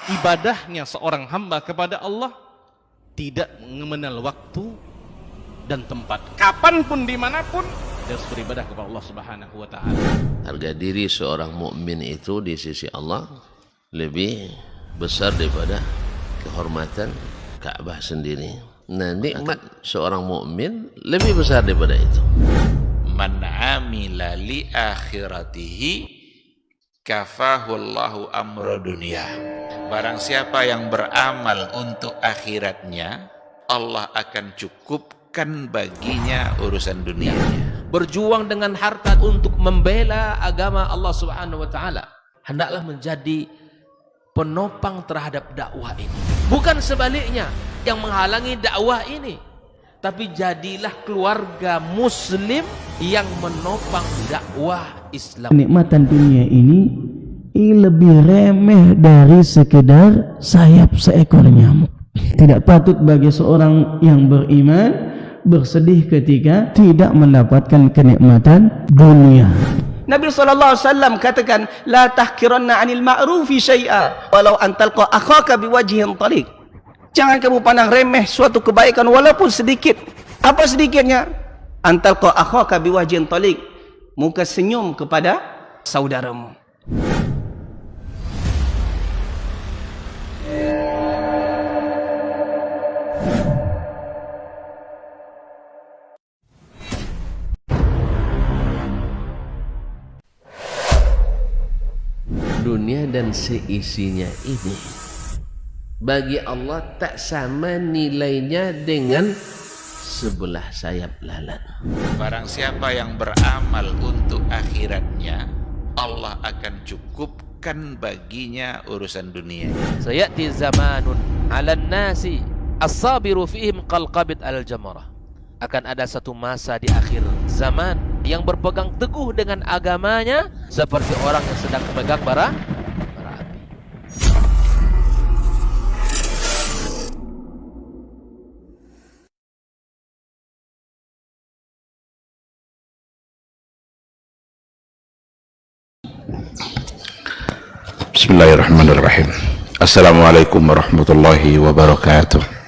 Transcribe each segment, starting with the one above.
ibadahnya seorang hamba kepada Allah tidak mengenal waktu dan tempat. Kapanpun, dimanapun, dia harus beribadah kepada Allah Subhanahu wa Ta'ala. Harga diri seorang mukmin itu di sisi Allah lebih besar daripada kehormatan Ka'bah sendiri. Nah, nikmat seorang mukmin lebih besar daripada itu. Man amila li akhiratihi kafahullahu amra dunia. Barang siapa yang beramal untuk akhiratnya, Allah akan cukupkan baginya urusan dunianya. Berjuang dengan harta untuk membela agama Allah Subhanahu wa Ta'ala, hendaklah menjadi penopang terhadap dakwah ini, bukan sebaliknya yang menghalangi dakwah ini, tapi jadilah keluarga muslim yang menopang dakwah Islam. Kenikmatan dunia ini lebih remeh dari sekedar sayap seekor nyamuk. Tidak patut bagi seorang yang beriman bersedih ketika tidak mendapatkan kenikmatan dunia. Nabi SAW katakan, la tahkiranna 'anil ma'rufi syai'a walau an talqa akhaka biwajhin tariq. Jangan kamu pandang remeh suatu kebaikan walaupun sedikit. Apa sedikitnya? An talqa akhaka biwajhin tariq, muka senyum kepada saudaramu. Dunia dan seisinya ini bagi Allah tak sama nilainya dengan sebelah sayap lalat. Barang siapa yang beramal untuk akhiratnya, Allah akan cukupkan baginya urusan dunia. Sayati zamanun 'alan nasi as-sabiru fihim qalqabit al-jamarah. Akan ada satu masa di akhir zaman yang berpegang teguh dengan agamanya seperti orang yang sedang memegang bara api. Bismillahirrahmanirrahim. Assalamualaikum warahmatullahi wabarakatuh.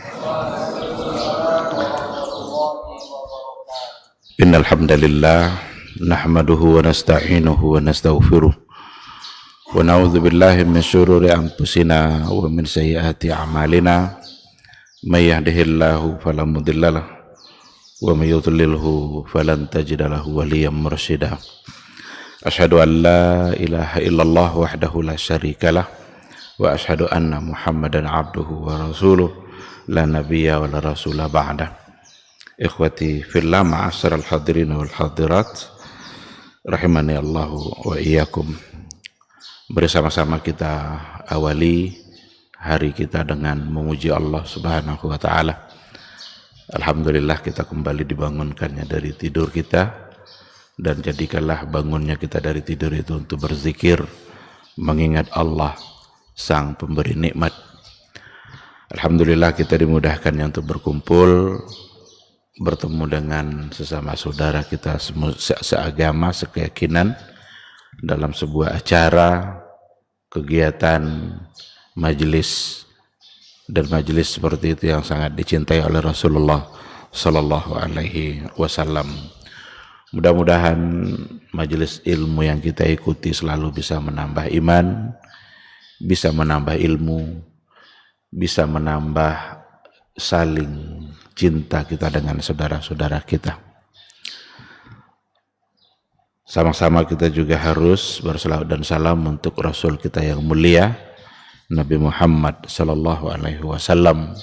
Innal hamdalillah nahmaduhu wa nasta'inuhu wa nastaghfiruh wa na'udzu billahi min syururi anfusina wa min sayyiati a'malina. May yahdihillahu fala mudhillalah wa may yudlilhu falan tajida lahu waliyyan mursyida. Asyhadu an la ilaha illallah wahdahu la syarikalah wa asyhadu anna Muhammadan abduhu wa rasuluh la nabiyya wa la rasula ba'dah. Ikhwati fillah, ma'asyiral hadirin wal hadirat, rahimani Allahu wa iyyakum. Bersama-sama kita awali hari kita dengan memuji Allah Subhanahu wa Ta'ala. Alhamdulillah kita kembali dibangunkannya dari tidur kita, dan jadikanlah bangunnya kita dari tidur itu untuk berzikir, mengingat Allah Sang Pemberi nikmat. Alhamdulillah kita dimudahkannya untuk berkumpul, bertemu dengan sesama saudara kita seagama, sekeyakinan dalam sebuah acara, kegiatan, majelis, dan majelis seperti itu yang sangat dicintai oleh Rasulullah Sallallahu Alaihi Wasallam. Mudah-mudahan majelis ilmu yang kita ikuti selalu bisa menambah iman, bisa menambah ilmu, bisa menambah saling cinta kita dengan saudara-saudara kita. Sama-sama kita juga harus berselawat dan salam untuk Rasul kita yang mulia, Nabi Muhammad Sallallahu Alaihi Wasallam.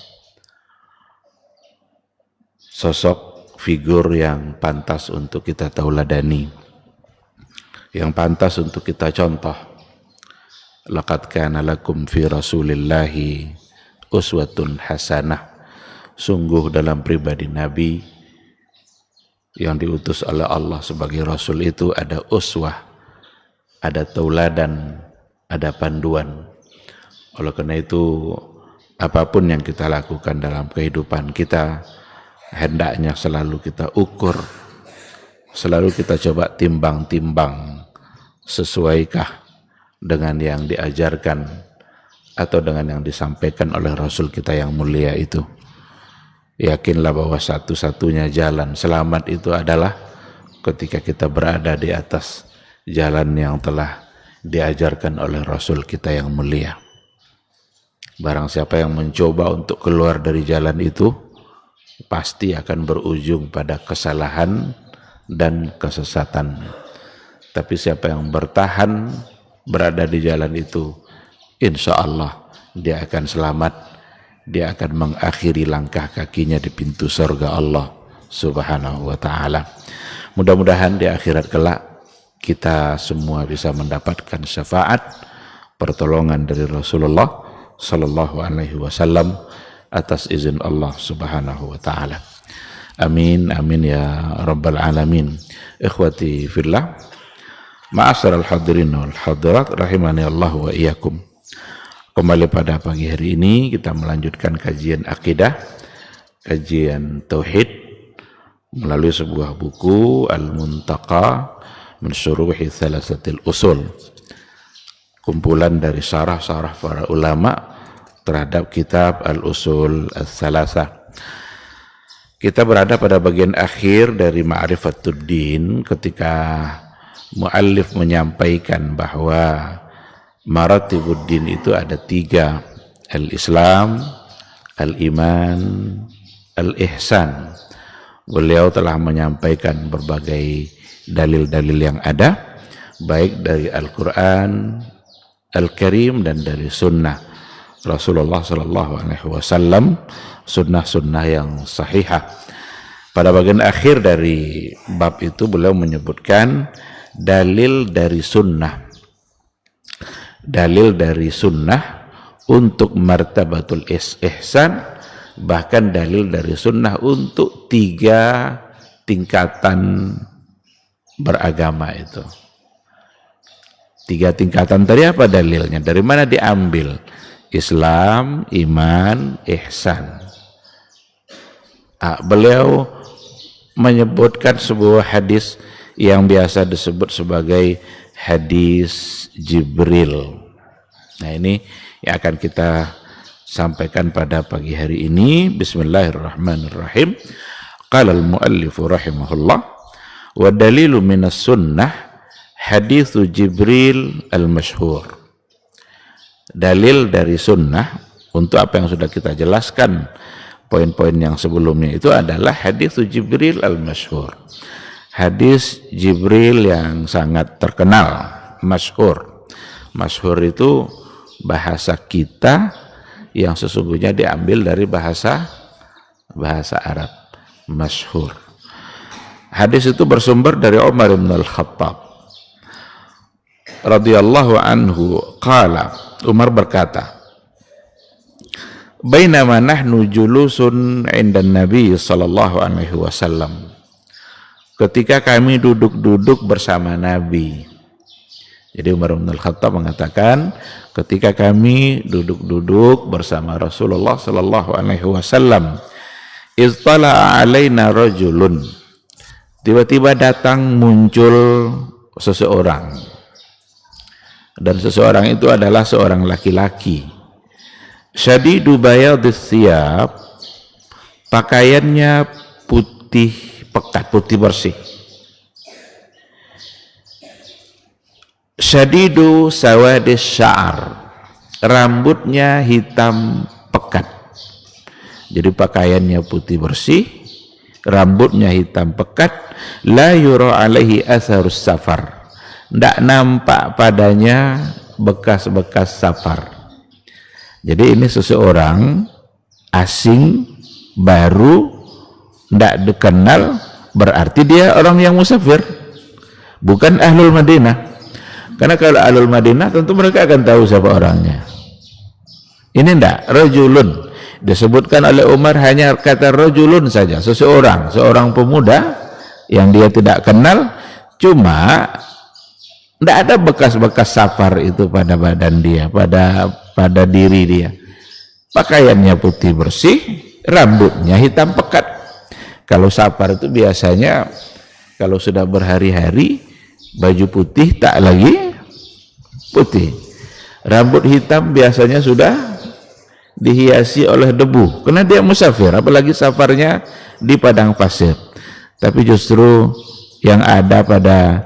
Sosok figur yang pantas untuk kita tauladani, yang pantas untuk kita contoh. Laqad kana lakum fi Rasulillahi uswatun hasanah. Sungguh dalam pribadi Nabi yang diutus oleh Allah sebagai Rasul itu ada uswah, ada tauladan, ada panduan. Oleh karena itu, apapun yang kita lakukan dalam kehidupan kita, hendaknya selalu kita ukur, selalu kita coba timbang-timbang, sesuaikah dengan yang diajarkan atau dengan yang disampaikan oleh Rasul kita yang mulia itu. Yakinlah bahwa satu-satunya jalan selamat itu adalah ketika kita berada di atas jalan yang telah diajarkan oleh Rasul kita yang mulia. Barang siapa yang mencoba untuk keluar dari jalan itu, pasti akan berujung pada kesalahan dan kesesatan. Tapi siapa yang bertahan berada di jalan itu, insya Allah dia akan selamat. Dia akan mengakhiri langkah kakinya di pintu surga Allah Subhanahu wa ta'ala. Mudah-mudahan di akhirat kelak kita semua bisa mendapatkan syafaat, pertolongan dari Rasulullah sallallahu alaihi wasallam atas izin Allah Subhanahu wa ta'ala. Amin, amin ya rabbal alamin. Ikhwati fillah, ma'asyiral hadirin wal hadirat rahimani Allah wa iyyakum. Kembali pada pagi hari ini kita melanjutkan kajian akidah, kajian tauhid melalui sebuah buku Al-Muntaqa min Syuruhi Thalatsatil Usul, kumpulan dari syarah-syarah para ulama terhadap kitab Al-Usul Ats-Tsalatsah. Kita berada pada bagian akhir dari Ma'rifatuddin ketika muallif menyampaikan bahwa Maratibuddin itu ada 3, al-Islam, al-Iman, al-Ihsan. Beliau telah menyampaikan berbagai dalil-dalil yang ada, baik dari Al-Quran Al-Karim dan dari sunnah Rasulullah SAW, sunnah-sunnah yang sahihah. Pada bagian akhir dari bab itu beliau menyebutkan dalil dari sunnah. Dalil dari sunnah untuk martabatul ihsan, bahkan dalil dari sunnah untuk 3 tingkatan beragama itu. 3 tingkatan tadi apa dalilnya? Dari mana diambil? Islam, iman, ihsan. Beliau menyebutkan sebuah hadis yang biasa disebut sebagai hadis Jibril. Nah, ini yang akan kita sampaikan pada pagi hari ini. Bismillahirrahmanirrahim. Qala al-muallif rahimahullah, wa dalilu minas sunnah hadithu Jibril al-masyhur. Dalil dari sunnah untuk apa yang sudah kita jelaskan poin-poin yang sebelumnya itu adalah hadithu Jibril al-masyhur. Hadis Jibril yang sangat terkenal, masyhur. Masyhur itu bahasa kita yang sesungguhnya diambil dari bahasa Arab. Masyhur. Hadis itu bersumber dari Umar bin Al-Khattab radhiyallahu anhu qala, Umar berkata, bainama nahnu julusun 'inda Nabi sallallahu alaihi wasallam, ketika kami duduk-duduk bersama Nabi. Jadi Umar bin Al-Khattab mengatakan, ketika kami duduk-duduk bersama Rasulullah sallallahu alaihi wasallam, iztala'a alaina rajulun, tiba-tiba datang muncul seseorang, dan seseorang itu adalah seorang laki-laki. Syadidu bayadis thiyab, pakaiannya putih pekat, putih bersih. Syadidu sawadis sya'ar, rambutnya hitam pekat. Jadi pakaiannya putih bersih, rambutnya hitam pekat. La yura alaihi atharus safar, tidak nampak padanya bekas-bekas safar. Jadi ini seseorang asing, baru, tidak dikenal, berarti dia orang yang musafir, bukan ahlul Madinah. Karena kalau ahlul Madinah tentu mereka akan tahu siapa orangnya. Ini tidak, rajulun. Disebutkan oleh Umar hanya kata rajulun saja, seseorang, seorang pemuda yang dia tidak kenal, cuma tidak ada bekas-bekas safar itu pada badan dia, pada diri dia. Pakaiannya putih bersih, rambutnya hitam pekat. Kalau safar itu biasanya kalau sudah berhari-hari baju putih tak lagi putih, Rambut hitam biasanya sudah dihiasi oleh debu karena dia musafir, apalagi safarnya di padang pasir. Tapi justru yang ada pada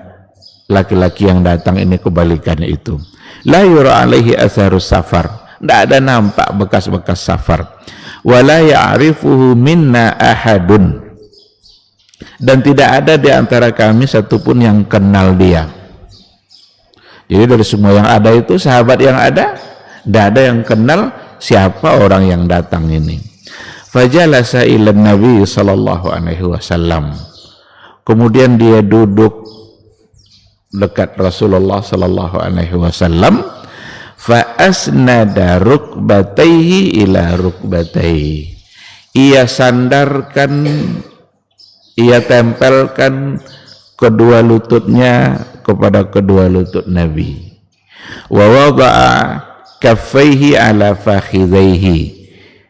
laki-laki yang datang ini kebalikannya itu. La yura alaihi atharus safar, tidak ada nampak bekas-bekas safar. Wala ya'rifuhu minna ahadun, dan tidak ada di antara kami satupun yang kenal dia. Jadi dari semua yang ada itu, sahabat yang ada, tidak ada yang kenal siapa orang yang datang ini. Fajalasa ila Nabi sallallahu alaihi wasallam, kemudian dia duduk dekat Rasulullah sallallahu alaihi wasallam. Fa asnada rukbatayhi ila rukbatayhi, ia sandarkan, ia tempelkan kedua lututnya kepada kedua lutut Nabi. Wa wada'a kaffaihi ala fakhidhaihi,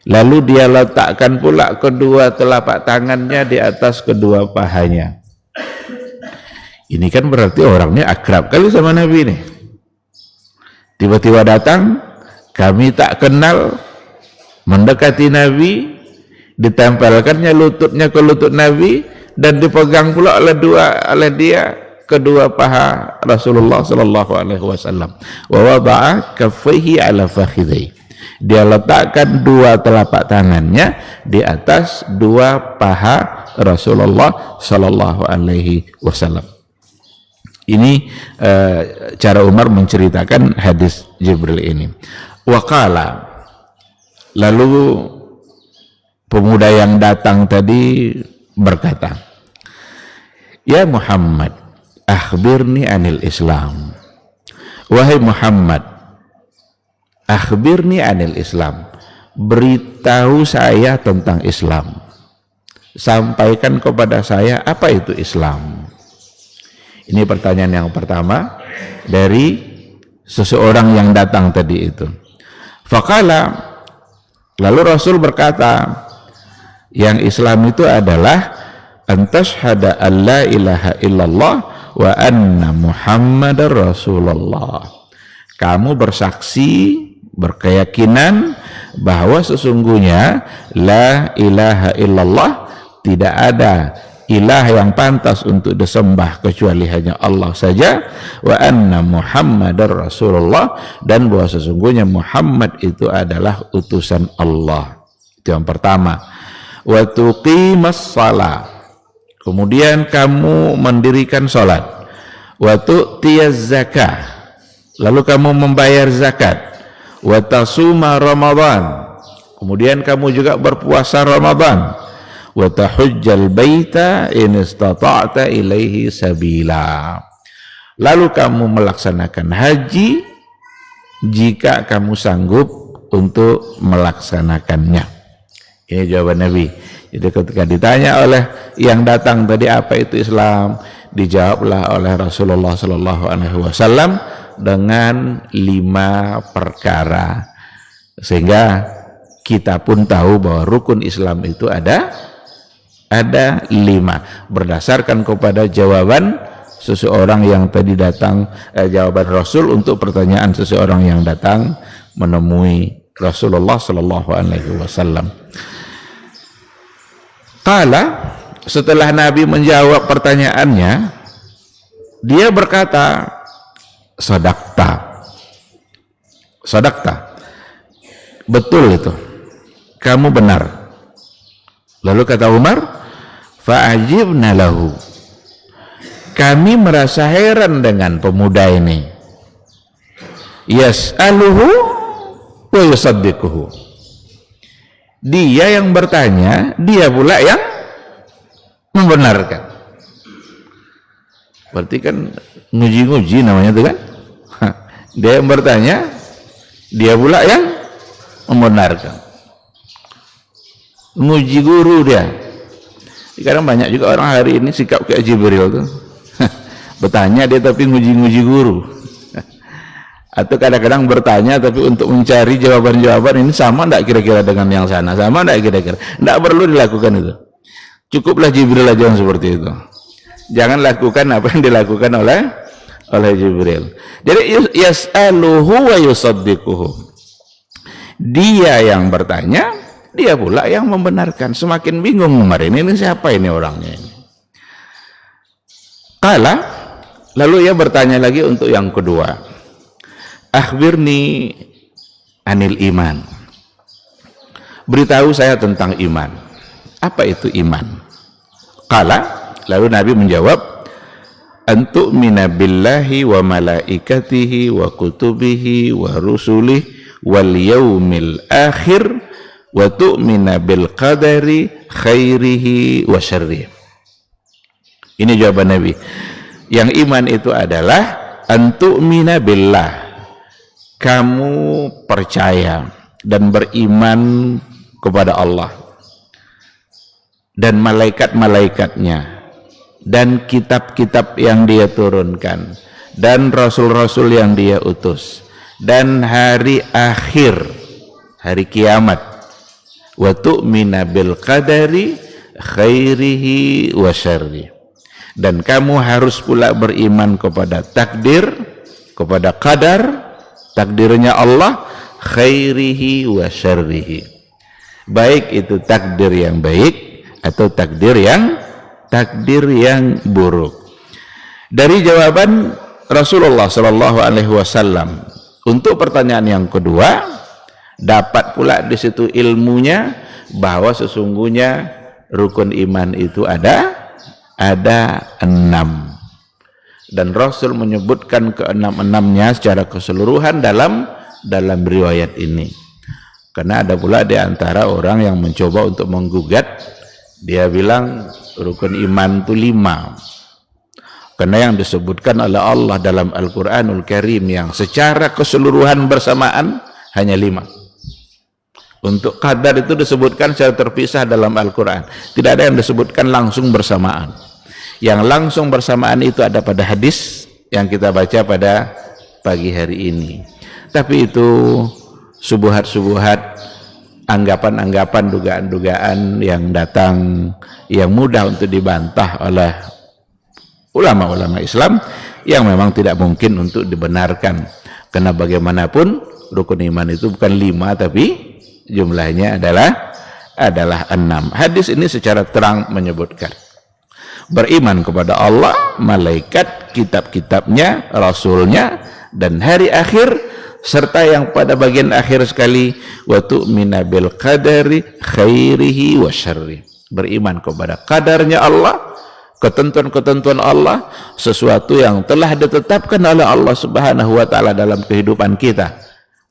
lalu dia letakkan pula kedua telapak tangannya di atas kedua pahanya. Ini kan berarti orangnya akrab kali sama Nabi nih. Tiba-tiba datang, kami tak kenal, mendekati Nabi, ditempelkannya lututnya ke lutut Nabi, dan dipegang pula oleh dia kedua paha Rasulullah sallallahu alaihi wasallam. Wa wada'a kaffaihi ala fakhidhi, dia letakkan dua telapak tangannya di atas dua paha Rasulullah sallallahu alaihi wasallam. Ini cara Umar menceritakan hadis Jibril ini. Waqala, lalu pemuda yang datang tadi berkata, ya Muhammad, akhbirni anil Islam. Wahai Muhammad, akhbirni anil Islam, beritahu saya tentang Islam, sampaikan kepada saya apa itu Islam. Ini pertanyaan yang pertama dari seseorang yang datang tadi itu. Faqala, lalu Rasul berkata, yang Islam itu adalah antashhada an la ilaha illallah wa anna Muhammadar Rasulullah. Kamu bersaksi, berkeyakinan bahwa sesungguhnya la ilaha illallah, tidak ada ilah yang pantas untuk disembah kecuali hanya Allah saja, wa anna Muhammadar Rasulullah, dan bahwa sesungguhnya Muhammad itu adalah utusan Allah. Itu yang pertama. Wa tuqimas shalah, kemudian kamu mendirikan salat. Wa tu'tiyaz zakah, lalu kamu membayar zakat. Wa tasuma Ramadan, kemudian kamu juga berpuasa Ramadan. Wa tahujjal baita in istata'ta ilaihi sabila, lalu kamu melaksanakan haji jika kamu sanggup untuk melaksanakannya. Ini jawaban Nabi. Jadi ketika ditanya oleh yang datang tadi apa itu Islam, dijawablah oleh Rasulullah sallallahu alaihi wasallam dengan 5 perkara, sehingga kita pun tahu bahwa rukun Islam itu ada 5 berdasarkan kepada jawaban seseorang yang tadi datang, jawaban Rasul untuk pertanyaan seseorang yang datang menemui Rasulullah sallallahu alaihi wasallam. Qala, setelah Nabi menjawab pertanyaannya, dia berkata, sadaqta, sadaqta, betul itu, kamu benar. Lalu kata Umar, fa'ajibna lahu, kami merasa heran dengan pemuda ini. Yas'aluhu wa yusaddiquhu, dia yang bertanya, dia pula yang membenarkan. Berarti kan nguji-nguji namanya itu kan. Dia yang bertanya, dia pula yang membenarkan. Nguji guru dia. Sekarang banyak juga orang hari ini sikap kayak Jibril tuh. Bertanya dia tapi nguji-nguji guru. Atau kadang-kadang bertanya tapi untuk mencari jawaban-jawaban ini sama enggak kira-kira dengan yang sana, sama enggak kira-kira. Enggak perlu dilakukan itu. Cukuplah Jibril aja yang seperti itu. Jangan lakukan apa yang dilakukan oleh oleh Jibril. Jadi yas'aluhu wa yusaddiquhu. Dia yang bertanya, dia pula yang membenarkan. Semakin bingung Umar ini siapa ini orangnya ini. Qala, lalu ia bertanya lagi untuk yang kedua. Akhbirni anil iman. Beritahu saya tentang iman. Apa itu iman? Qala, lalu Nabi menjawab, antu'mina billahi wa malaikatihi wa kutubihi wa rusulihi wal yaumil akhir wa tu'mina bil qadari khairihi wa syarrihi. Ini jawaban Nabi. Yang iman itu adalah antu'mina billah. Kamu percaya dan beriman kepada Allah dan malaikat-malaikatnya dan kitab-kitab yang dia turunkan dan rasul-rasul yang dia utus dan hari akhir, hari kiamat. Wa tu'mina bil qadari khairihi wa syarrihi. Dan kamu harus pula beriman kepada takdir, kepada qadar, takdirnya Allah, khairihi wa syarrihi. Baik itu takdir yang baik atau takdir yang buruk. Dari jawaban Rasulullah Shallallahu Alaihi Wasallam untuk pertanyaan yang kedua, dapat pula di situ ilmunya bahwa sesungguhnya rukun iman itu ada 6, dan Rasul menyebutkan ke-6-6-nya secara keseluruhan dalam riwayat ini. Karena ada pula di antara orang yang mencoba untuk menggugat, dia bilang rukun iman itu 5. Karena yang disebutkan oleh Allah dalam Al-Quranul Karim yang secara keseluruhan bersamaan hanya 5. Untuk qadar itu disebutkan secara terpisah dalam Al-Quran. Tidak ada yang disebutkan langsung bersamaan. Yang langsung bersamaan itu ada pada hadis yang kita baca pada pagi hari ini. Tapi itu subuhat-subuhat, anggapan-anggapan, dugaan-dugaan yang datang yang mudah untuk dibantah oleh ulama-ulama Islam yang memang tidak mungkin untuk dibenarkan. Karena bagaimanapun rukun iman itu bukan 5 tapi jumlahnya adalah 6. Hadis ini secara terang menyebutkan beriman kepada Allah, malaikat, kitab-kitabnya, rasulnya, dan hari akhir, serta yang pada bagian akhir sekali, wa tu'mina bil qadari khairihi wa syarrihi. Beriman kepada qadarnya Allah, ketentuan-ketentuan Allah, sesuatu yang telah ditetapkan oleh Allah Subhanahu wa taala dalam kehidupan kita.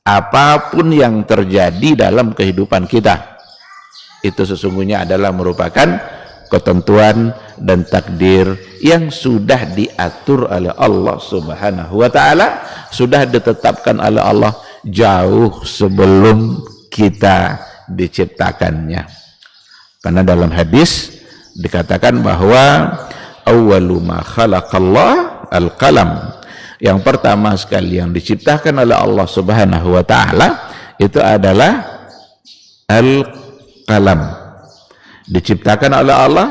Apapun yang terjadi dalam kehidupan kita, itu sesungguhnya adalah merupakan ketentuan dan takdir yang sudah diatur oleh Allah Subhanahu wa taala, sudah ditetapkan oleh Allah jauh sebelum kita diciptakannya. Karena dalam hadis dikatakan bahwa awwalu ma khalaqallah al-qalam. Yang pertama sekali yang diciptakan oleh Allah Subhanahu wa taala itu adalah al-qalam. Diciptakan oleh Allah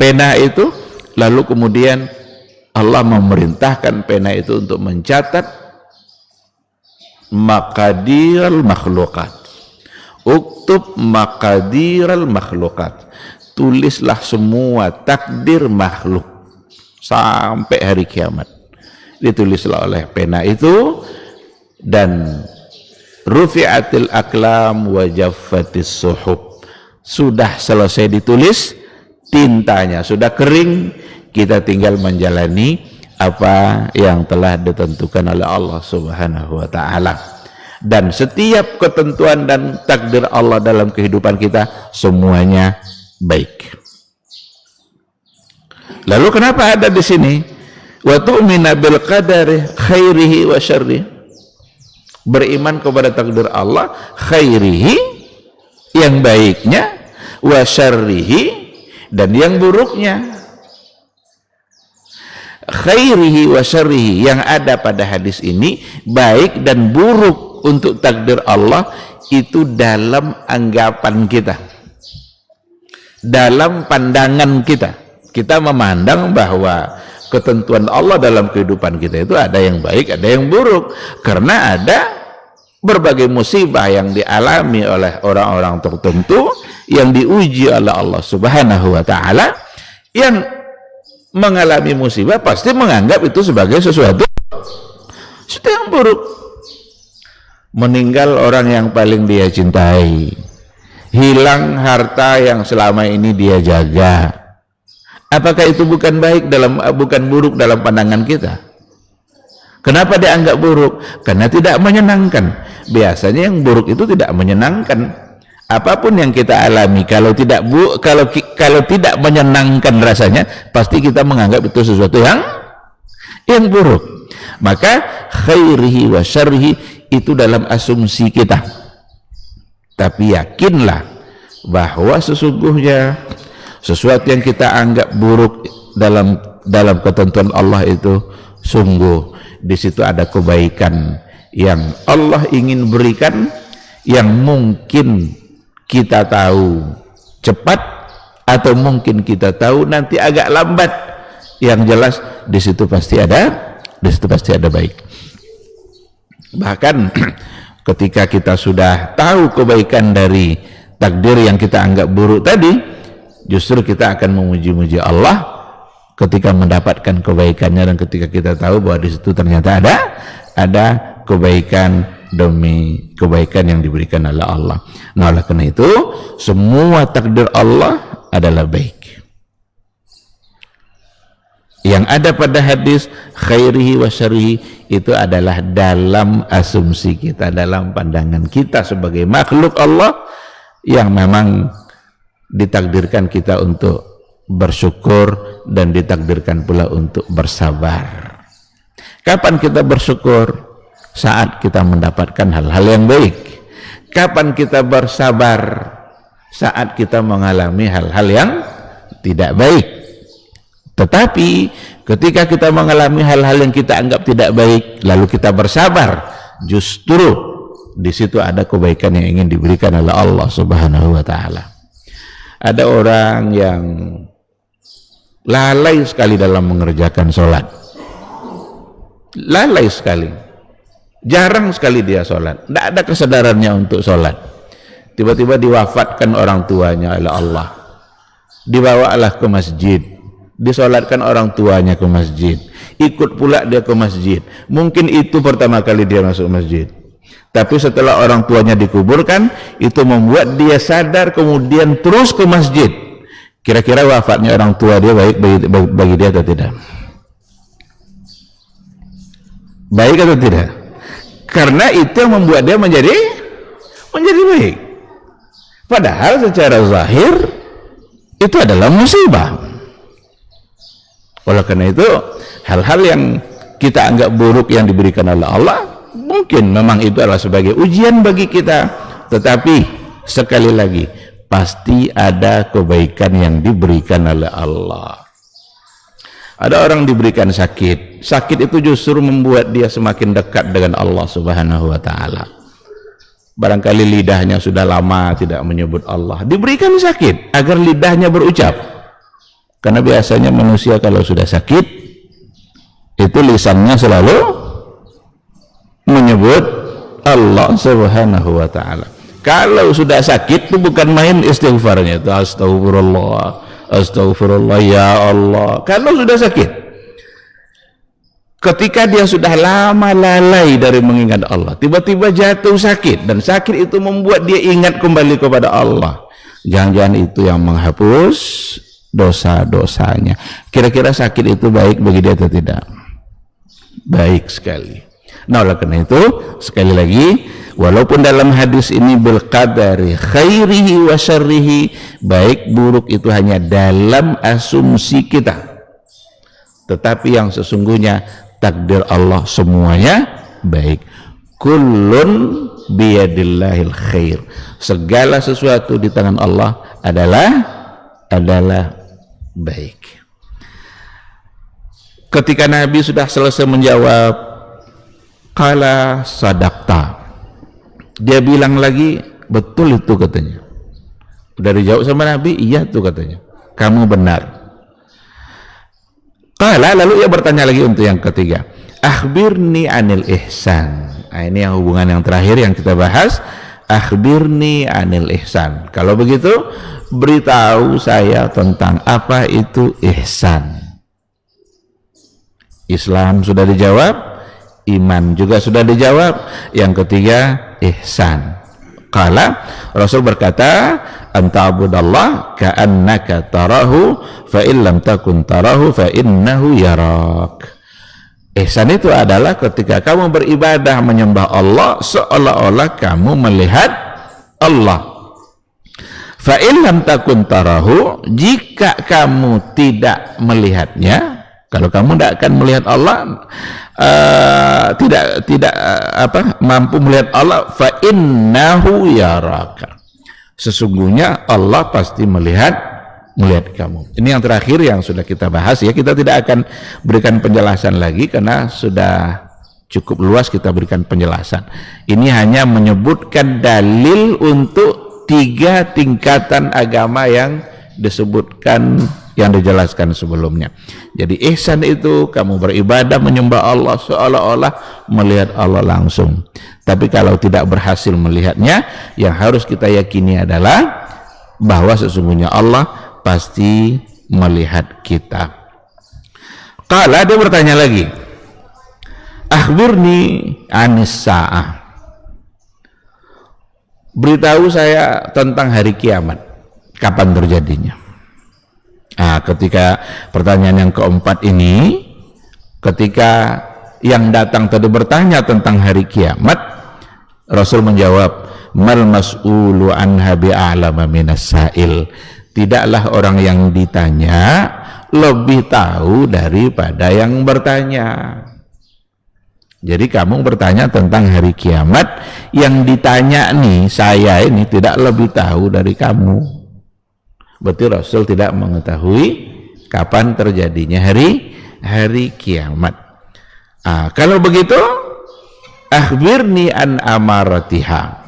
pena itu, lalu kemudian Allah memerintahkan pena itu untuk mencatat maqadiral makhluqat. Uktub maqadiral makhluqat. Tulislah semua takdir makhluk sampai hari kiamat. Ditulislah oleh pena itu, dan rufi'atil aklam wa jaffatis suhub. Sudah selesai ditulis, tintanya sudah kering, kita tinggal menjalani apa yang telah ditentukan oleh Allah Subhanahu wa taala. Dan setiap ketentuan dan takdir Allah dalam kehidupan kita semuanya baik. Lalu kenapa ada di sini wa tu'mina bil qadari khairihi wa syarrihi? Beriman kepada takdir Allah, khairihi, yang baiknya, wa syarrihi, dan yang buruknya. Khairihi wa syarrihi, yang ada pada hadis ini, baik dan buruk untuk takdir Allah, itu dalam anggapan kita, dalam pandangan kita. Kita memandang bahwa ketentuan Allah dalam kehidupan kita itu ada yang baik, ada yang buruk, karena ada berbagai musibah yang dialami oleh orang-orang tertentu yang diuji oleh Allah Subhanahu wa taala. Yang mengalami musibah pasti menganggap itu sebagai sesuatu yang buruk. Meninggal orang yang paling dia cintai, hilang harta yang selama ini dia jaga, apakah itu bukan buruk dalam pandangan kita? Kenapa dianggap buruk? Karena tidak menyenangkan. Biasanya yang buruk itu tidak menyenangkan. Apapun yang kita alami, kalau tidak menyenangkan rasanya, pasti kita menganggap itu sesuatu yang buruk. Maka khairihi wa syarrihi itu dalam asumsi kita. Tapi yakinlah bahwa sesungguhnya sesuatu yang kita anggap buruk dalam ketentuan Allah itu sungguh di situ ada kebaikan yang Allah ingin berikan, yang mungkin kita tahu cepat atau mungkin kita tahu nanti agak lambat. Yang jelas di situ pasti ada baik. Bahkan ketika kita sudah tahu kebaikan dari takdir yang kita anggap buruk tadi, justru kita akan memuji-muji Allah ketika mendapatkan kebaikannya, dan ketika kita tahu bahwa di situ ternyata ada kebaikan demi kebaikan yang diberikan oleh Allah. Nah, oleh karena itu semua takdir Allah adalah baik. Yang ada pada hadis khairihi wa syarrihi itu adalah dalam asumsi kita, dalam pandangan kita sebagai makhluk Allah yang memang ditakdirkan kita untuk bersyukur dan ditakdirkan pula untuk bersabar. Kapan kita bersyukur? Saat kita mendapatkan hal-hal yang baik. Kapan kita bersabar? Saat kita mengalami hal-hal yang tidak baik. Tetapi ketika kita mengalami hal-hal yang kita anggap tidak baik, lalu kita bersabar, justru di situ ada kebaikan yang ingin diberikan oleh Allah Subhanahu wa taala. Ada orang yang lalai sekali dalam mengerjakan sholat, lalai sekali, jarang sekali dia sholat, tidak ada kesadarannya untuk sholat. Tiba-tiba diwafatkan orang tuanya oleh Allah, dibawalah ke masjid, disolatkan orang tuanya ke masjid, ikut pula dia ke masjid. Mungkin itu pertama kali dia masuk masjid, tapi setelah orang tuanya dikuburkan, itu membuat dia sadar, kemudian terus ke masjid. Kira-kira wafatnya orang tua dia baik bagi dia atau tidak? Baik atau tidak? Karena itu yang membuat dia menjadi baik. Padahal secara zahir itu adalah musibah. Oleh karena itu, hal-hal yang kita anggap buruk yang diberikan oleh Allah, mungkin memang itu adalah sebagai ujian bagi kita, tetapi sekali lagi pasti ada kebaikan yang diberikan oleh Allah. Ada orang diberikan sakit itu justru membuat dia semakin dekat dengan Allah Subhanahu wa taala. Barangkali lidahnya sudah lama tidak menyebut Allah, diberikan sakit agar lidahnya berucap. Karena biasanya manusia kalau sudah sakit itu lisannya selalu menyebut Allah Subhanahu wa taala. Kalau sudah sakit itu bukan main istighfarnya, itu astagfirullah, astagfirullah ya Allah. Kalau sudah sakit, ketika dia sudah lama lalai dari mengingat Allah, tiba-tiba jatuh sakit, dan sakit itu membuat dia ingat kembali kepada Allah. Jangan-jangan itu yang menghapus dosa-dosanya. Kira-kira sakit itu baik bagi dia atau tidak? Baik sekali. Nah, oleh karena itu sekali lagi, walaupun dalam hadis ini bil qadari khairihi wa syarrihi, baik buruk itu hanya dalam asumsi kita, tetapi yang sesungguhnya takdir Allah semuanya baik. Kullun biyadillahil khair, segala sesuatu di tangan Allah adalah baik. Ketika Nabi sudah selesai menjawab, qala sadaqta, dia bilang lagi, betul itu katanya. Udah dijawab sama Nabi, iya tuh katanya, kamu benar. Qala, lalu ia bertanya lagi untuk yang ketiga, akhbirni anil ihsan. Nah, ini yang hubungan yang terakhir yang kita bahas. Akhbirni anil ihsan. Kalau begitu, beritahu saya tentang apa itu ihsan. Islam sudah dijawab, iman juga sudah dijawab, yang ketiga ihsan. Qala, Rasul berkata, anta'budallah ka'annaka tarahu fa in lam takun tarahu fa innahu yarak. Ihsan itu adalah ketika kamu beribadah menyembah Allah seolah-olah kamu melihat Allah. Fa in lam takun tarahu, jika kamu tidak melihatnya, kalau kamu tidak akan melihat Allah, tidak mampu melihat Allah, fa innahu yaraka, sesungguhnya Allah pasti melihat kamu. Ini yang terakhir yang sudah kita bahas ya. Kita tidak akan berikan penjelasan lagi karena sudah cukup luas kita berikan penjelasan. Ini hanya menyebutkan dalil untuk 3 tingkatan agama yang disebutkan, yang dijelaskan sebelumnya. Jadi ihsan itu kamu beribadah menyembah Allah seolah-olah melihat Allah langsung. Tapi kalau tidak berhasil melihatnya, yang harus kita yakini adalah bahwa sesungguhnya Allah pasti melihat kita. Qala, dia bertanya lagi, akhbirni anis sa'ah. Beritahu saya tentang hari kiamat, kapan terjadinya. Nah, ketika pertanyaan yang keempat ini, ketika yang datang tadi bertanya tentang hari kiamat, Rasul menjawab, mal mas'ulu anha bi'alama minas sa'il. Tidaklah orang yang ditanya lebih tahu daripada yang bertanya. Jadi kamu bertanya tentang hari kiamat, yang ditanya nih, saya ini tidak lebih tahu dari kamu. Berarti Rasul tidak mengetahui kapan terjadinya hari kiamat. Kalau begitu, akhbirni an amaratiha.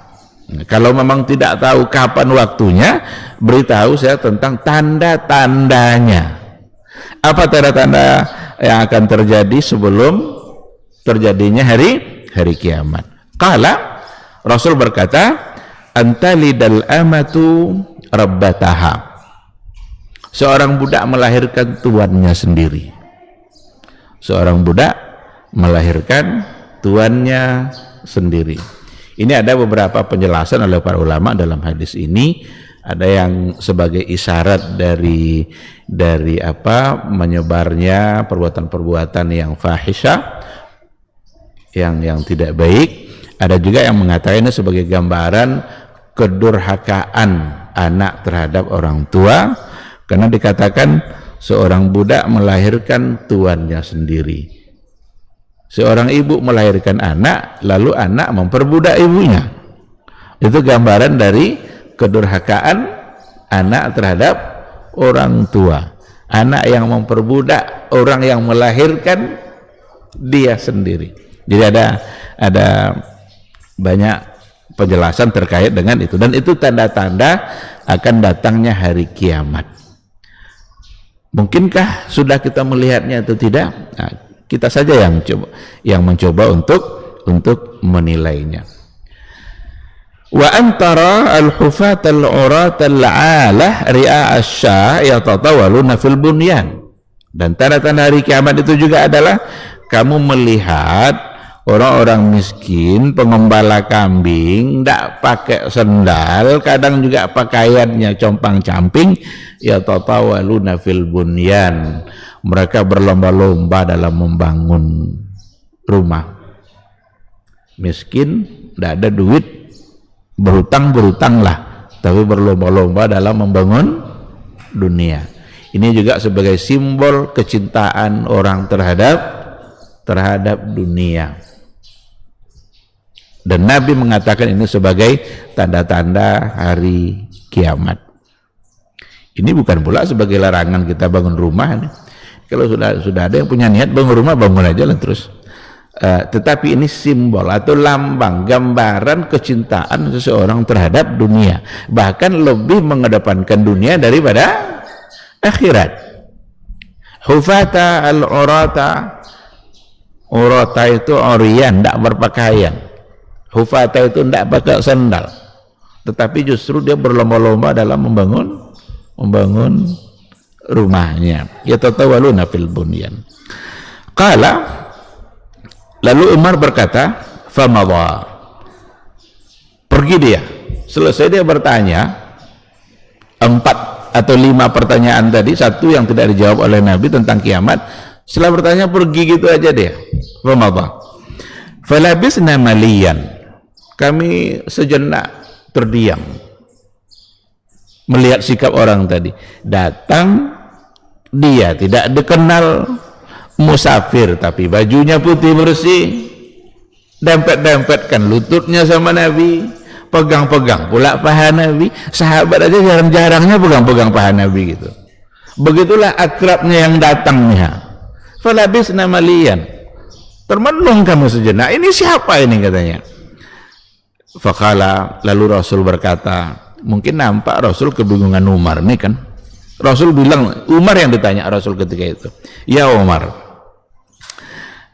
Kalau memang tidak tahu kapan waktunya, beritahu saya tentang tanda-tandanya. Apa tanda-tanda yang akan terjadi sebelum terjadinya hari kiamat? Qala, Rasul berkata, antalidal amatu rabbataha. Seorang budak melahirkan tuannya sendiri. Seorang budak melahirkan tuannya sendiri. Ini ada beberapa penjelasan oleh para ulama dalam hadis ini. Ada yang sebagai isyarat dari menyebarnya perbuatan-perbuatan yang fahisyah, yang tidak baik. Ada juga yang mengatakan ini sebagai gambaran kedurhakaan anak terhadap orang tua, karena dikatakan seorang budak melahirkan tuannya sendiri. Seorang ibu melahirkan anak, lalu anak memperbudak ibunya. Itu gambaran dari kedurhakaan anak terhadap orang tua. Anak yang memperbudak orang yang melahirkan dia sendiri. Jadi ada banyak penjelasan terkait dengan itu, dan itu tanda-tanda akan datangnya hari kiamat. Mungkinkah sudah kita melihatnya atau tidak? Nah, kita saja yang mencoba untuk menilainya. Wa antara al-hufat al-urat al-alah ri'a asy-sya yatatawaluna fil bunyan. Dan tanda-tanda hari kiamat itu juga adalah kamu melihat orang-orang miskin, pengembala kambing, tidak pakai sendal, kadang juga pakaiannya compang-camping, yatatawaluna fil bunyan. Mereka berlomba-lomba dalam membangun rumah. Miskin, tidak ada duit, berhutang-berhutanglah, tapi berlomba-lomba dalam membangun dunia. Ini juga sebagai simbol kecintaan orang terhadap dunia. Dan Nabi mengatakan ini sebagai tanda-tanda hari kiamat. Ini bukan pula sebagai larangan kita bangun rumah nih. Kalau sudah ada yang punya niat bangun rumah, bangun aja lah terus. Tetapi ini simbol atau lambang, gambaran kecintaan seseorang terhadap dunia. Bahkan lebih mengedepankan dunia daripada akhirat. hufata al-urata. Urata itu orian, tidak berpakaian. Hufata itu tidak pakai sandal, tetapi justru dia berlomba-lomba dalam membangun rumahnya. Yatatawaluna fil bunyan. Qala, lalu Umar berkata, famadha, pergi dia. Selesai dia bertanya 4 atau 5 pertanyaan tadi, 1 yang tidak dijawab oleh Nabi tentang kiamat. Setelah bertanya pergi gitu aja dia. Famadha. Falabisna maliyan, kami sejenak terdiam melihat sikap orang tadi. Datang dia tidak dikenal, musafir tapi bajunya putih bersih, dempet-dempetkan lututnya sama Nabi, pegang-pegang pula paha Nabi. Sahabat aja jarang-jarangnya pegang-pegang paha Nabi gitu. Begitulah akrabnya yang datangnya. Falabisna maliyan, termenung kamu sejenak, ini siapa ini katanya. Faqala, lalu Rasul berkata, mungkin nampak Rasul kebingungan Umar nih kan. Rasul bilang, Umar yang ditanya Rasul ketika itu, ya Umar,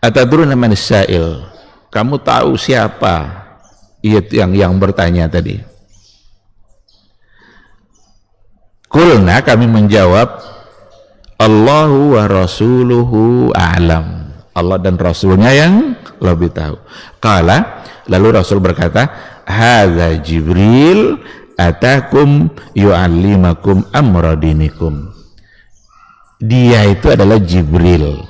atadruna man as-sa'il, kamu tahu siapa yang bertanya tadi? Qulna, kami menjawab, Allahu wa rasuluhu a'lam, Allah dan Rasulnya yang lebih tahu. Qala, lalu Rasul berkata, hadza Jibril atakum yu'allimakum amra dinikum. Dia itu adalah Jibril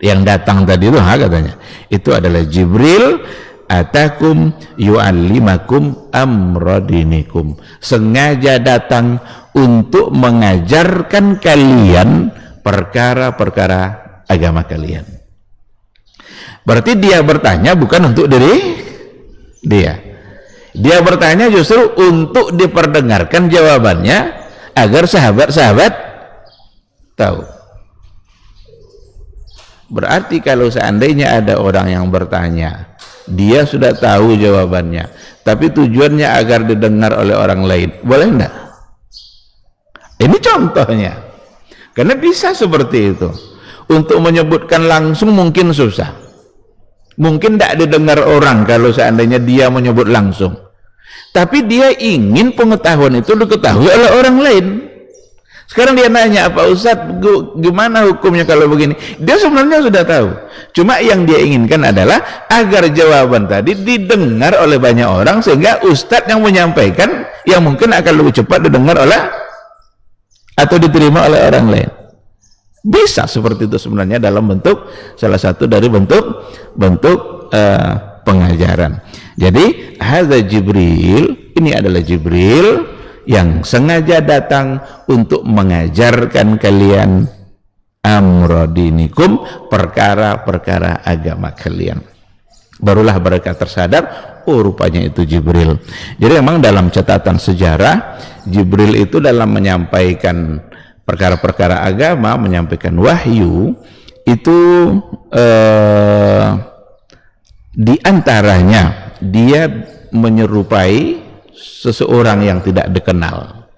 yang datang tadi itu, katanya itu adalah Jibril atakum yu'allimakum amra dinikum, sengaja datang untuk mengajarkan kalian perkara-perkara agama kalian. Berarti dia bertanya bukan untuk diri dia bertanya justru untuk diperdengarkan jawabannya agar sahabat-sahabat tahu. Berarti kalau seandainya ada orang yang bertanya, dia sudah tahu jawabannya, tapi tujuannya agar didengar oleh orang lain, boleh enggak? Ini contohnya. Karena bisa seperti itu. Untuk menyebutkan langsung mungkin susah, mungkin tidak didengar orang kalau seandainya dia menyebut langsung, tapi dia ingin pengetahuan itu diketahui oleh orang lain. Sekarang dia nanya, Pak Ustadz, gimana hukumnya kalau begini? Dia sebenarnya sudah tahu, cuma yang dia inginkan adalah agar jawaban tadi didengar oleh banyak orang, sehingga Ustadz yang menyampaikan yang mungkin akan lebih cepat didengar oleh atau diterima oleh orang lain. Bisa seperti itu sebenarnya dalam bentuk, salah satu dari bentuk pengajaran. Jadi hadza Jibril, ini adalah Jibril yang sengaja datang untuk mengajarkan kalian amrodinikum, perkara-perkara agama kalian. Barulah mereka tersadar, oh rupanya itu Jibril. Jadi memang dalam catatan sejarah, Jibril itu dalam menyampaikan perkara-perkara agama, menyampaikan wahyu, itu di antaranya dia menyerupai seseorang yang tidak dikenal.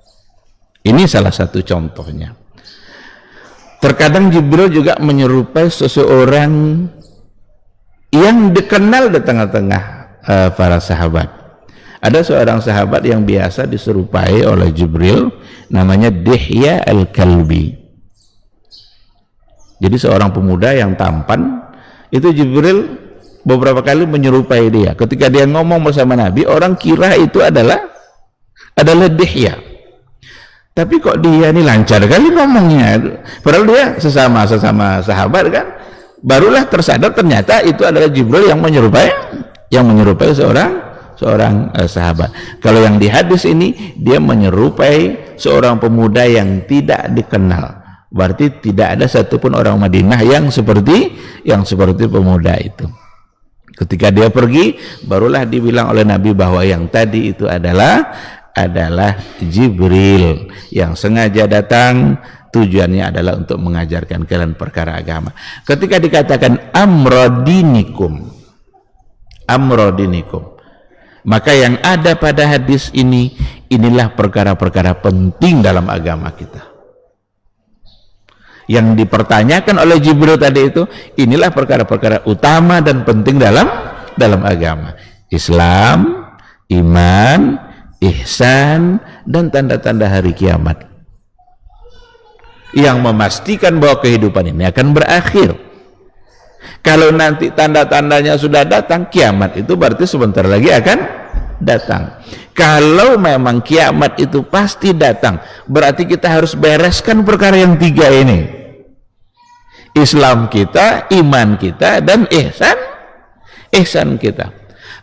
Ini salah satu contohnya. Terkadang Jibril juga menyerupai seseorang yang dikenal di tengah-tengah para sahabat. Ada seorang sahabat yang biasa diserupai oleh Jibril, namanya Dihya al-Kalbi. Jadi seorang pemuda yang tampan, itu Jibril beberapa kali menyerupai dia. Ketika dia ngomong bersama Nabi, orang kira itu adalah Dihya. Tapi kok dia ini lancar kali ngomongnya, padahal dia sesama sahabat kan. Barulah tersadar ternyata itu adalah Jibril yang menyerupai seorang sahabat. Kalau yang di hadis ini, dia menyerupai seorang pemuda yang tidak dikenal. Berarti tidak ada satupun orang Madinah yang seperti pemuda itu. Ketika dia pergi, barulah dibilang oleh Nabi bahwa yang tadi itu adalah Jibril yang sengaja datang, tujuannya adalah untuk mengajarkan kalian perkara agama. Ketika dikatakan amrodinikum, maka yang ada pada hadis ini, inilah perkara-perkara penting dalam agama kita. Yang dipertanyakan oleh Jibril tadi itu, inilah perkara-perkara utama dan penting dalam agama. Islam, iman, ihsan, dan tanda-tanda hari kiamat. Yang memastikan bahwa kehidupan ini akan berakhir. Kalau nanti tanda-tandanya sudah datang, kiamat itu berarti sebentar lagi akan datang. Kalau memang kiamat itu pasti datang, berarti kita harus bereskan perkara yang 3 ini. Islam kita, iman kita, dan ihsan kita.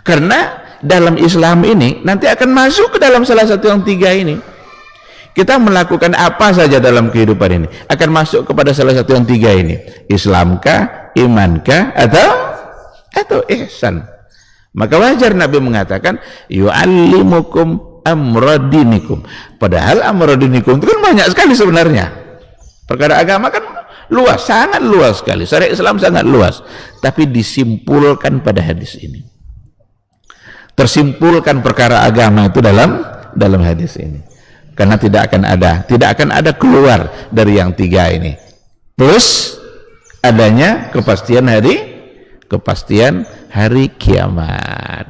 Karena dalam Islam ini nanti akan masuk ke dalam salah satu yang 3 ini. Kita melakukan apa saja dalam kehidupan ini akan masuk kepada salah satu yang 3 ini. Islamkah, imankah, atau ihsan. Maka wajar Nabi mengatakan yu'allimukum amradinikum. Padahal amradinikum itu kan banyak sekali sebenarnya. Perkara agama kan luas, sangat luas sekali. Syariat Islam sangat luas. Tapi disimpulkan pada hadis ini. Tersimpulkan perkara agama itu dalam hadis ini. Karena tidak akan ada keluar dari yang 3 ini. Plus adanya kepastian hari kiamat.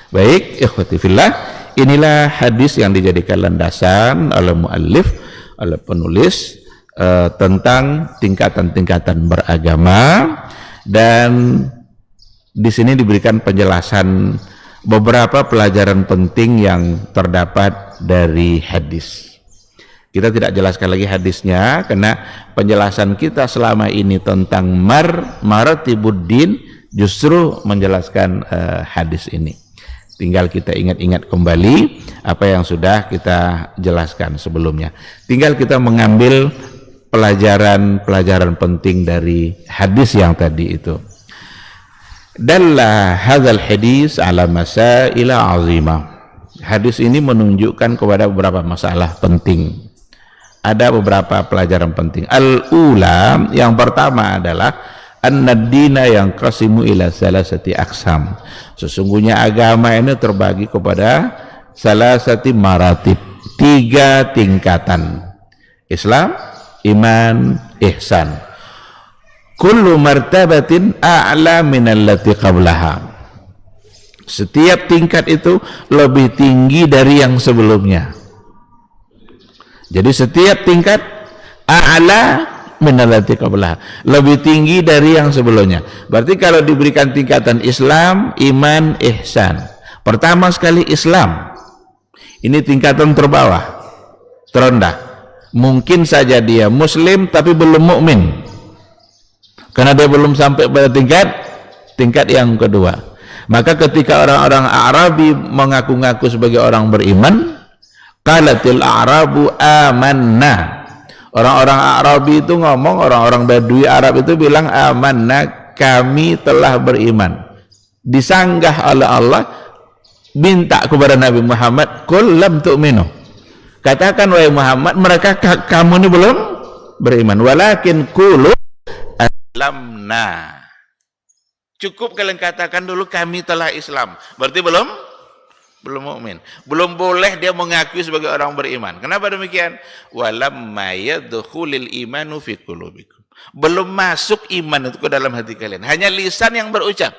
Baik, ikhwati fillah, inilah hadis yang dijadikan landasan oleh muallif, oleh penulis tentang tingkatan-tingkatan beragama, dan di sini diberikan penjelasan beberapa pelajaran penting yang terdapat dari hadis. Kita tidak jelaskan lagi hadisnya karena penjelasan kita selama ini tentang maratibuddin justru menjelaskan hadis ini. Tinggal kita ingat-ingat kembali apa yang sudah kita jelaskan sebelumnya. Tinggal kita mengambil pelajaran-pelajaran penting dari hadis yang tadi itu. Dalla hadzal hadis ala masaila azimah. Hadis ini menunjukkan kepada beberapa masalah penting. Ada beberapa pelajaran penting. Al-ula, yang pertama adalah an-dina yang qasimu ila salasati aqsam. Sesungguhnya agama ini terbagi kepada salasati maratib, 3 tingkatan. Islam, iman, ihsan. Kullu martabatin a'la minallati qablaha. Setiap tingkat itu lebih tinggi dari yang sebelumnya. Jadi setiap tingkat a'la minallati qablaha, lebih tinggi dari yang sebelumnya. Berarti kalau diberikan tingkatan Islam, iman, ihsan, pertama sekali Islam, ini tingkatan terbawah, terendah. Mungkin saja dia muslim tapi belum mukmin, karena dia belum sampai pada tingkat yang kedua. Maka ketika orang-orang Arabi mengaku-ngaku sebagai orang beriman, qalatil a'rabu amanna. Orang-orang Arabi itu ngomong, orang-orang Badui Arab itu bilang amanna, kami telah beriman. Disanggah oleh Allah, minta kepada Nabi Muhammad, qul lam tu'minu. Katakan wahai Muhammad, mereka kamu ini belum beriman. Walakin qulu aslamna. Cukup kalian katakan dulu kami telah Islam. Berarti belum mukmin. Belum boleh dia mengakui sebagai orang beriman. Kenapa demikian? Walamma yadkhulul imanu fi qulubikum. Belum masuk iman itu ke dalam hati kalian. Hanya lisan yang berucap.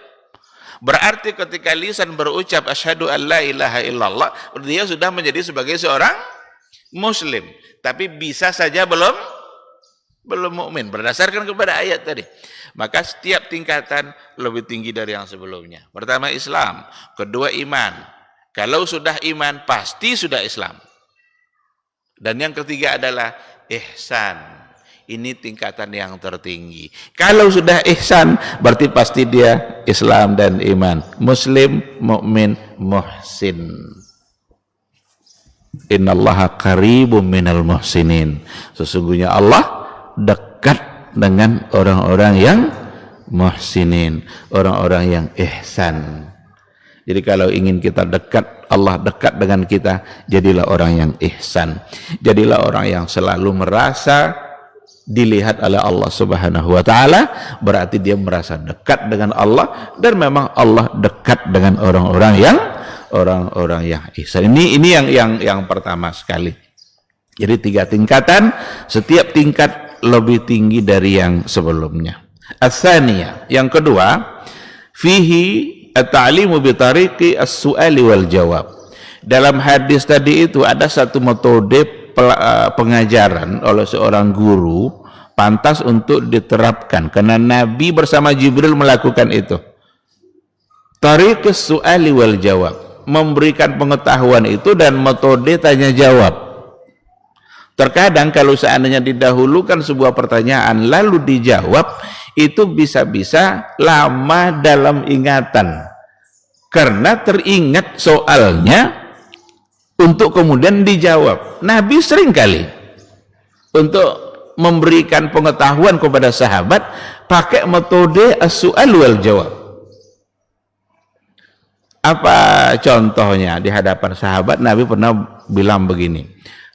Berarti ketika lisan berucap asyhadu alla ilaha illallah, dia sudah menjadi sebagai seorang muslim. Tapi bisa saja belum mukmin berdasarkan kepada ayat tadi. Maka setiap tingkatan lebih tinggi dari yang sebelumnya. Pertama Islam, kedua iman. Kalau sudah iman pasti sudah Islam. Dan yang ketiga adalah ihsan. Ini tingkatan yang tertinggi. Kalau sudah ihsan berarti pasti dia Islam dan iman, muslim, mukmin, muhsin. Innallaha qaribum minal muhsinin. Sesungguhnya Allah dekat dengan orang-orang yang muhsinin, orang-orang yang ihsan. Jadi kalau ingin kita dekat, Allah dekat dengan kita, jadilah orang yang ihsan. Jadilah orang yang selalu merasa dilihat oleh Allah Subhanahu wa taala, berarti dia merasa dekat dengan Allah, dan memang Allah dekat dengan orang-orang yang ihsan. Ini yang pertama sekali. Jadi 3 tingkatan, setiap tingkat lebih tinggi dari yang sebelumnya. Ats-tsaniyah, yang kedua, fihi at-ta'limu bi tariqi as-su'ali wal jawab. Dalam hadis tadi itu ada satu metode pengajaran oleh seorang guru pantas untuk diterapkan karena Nabi bersama Jibril melakukan itu. Tariqus su'ali wal jawab, memberikan pengetahuan itu dan metode tanya jawab. Terkadang kalau seandainya didahulukan sebuah pertanyaan lalu dijawab, itu bisa-bisa lama dalam ingatan karena teringat soalnya untuk kemudian dijawab. Nabi sering kali untuk memberikan pengetahuan kepada sahabat pakai metode as-su'al wal jawab. Apa contohnya? Di hadapan sahabat Nabi pernah bilang begini,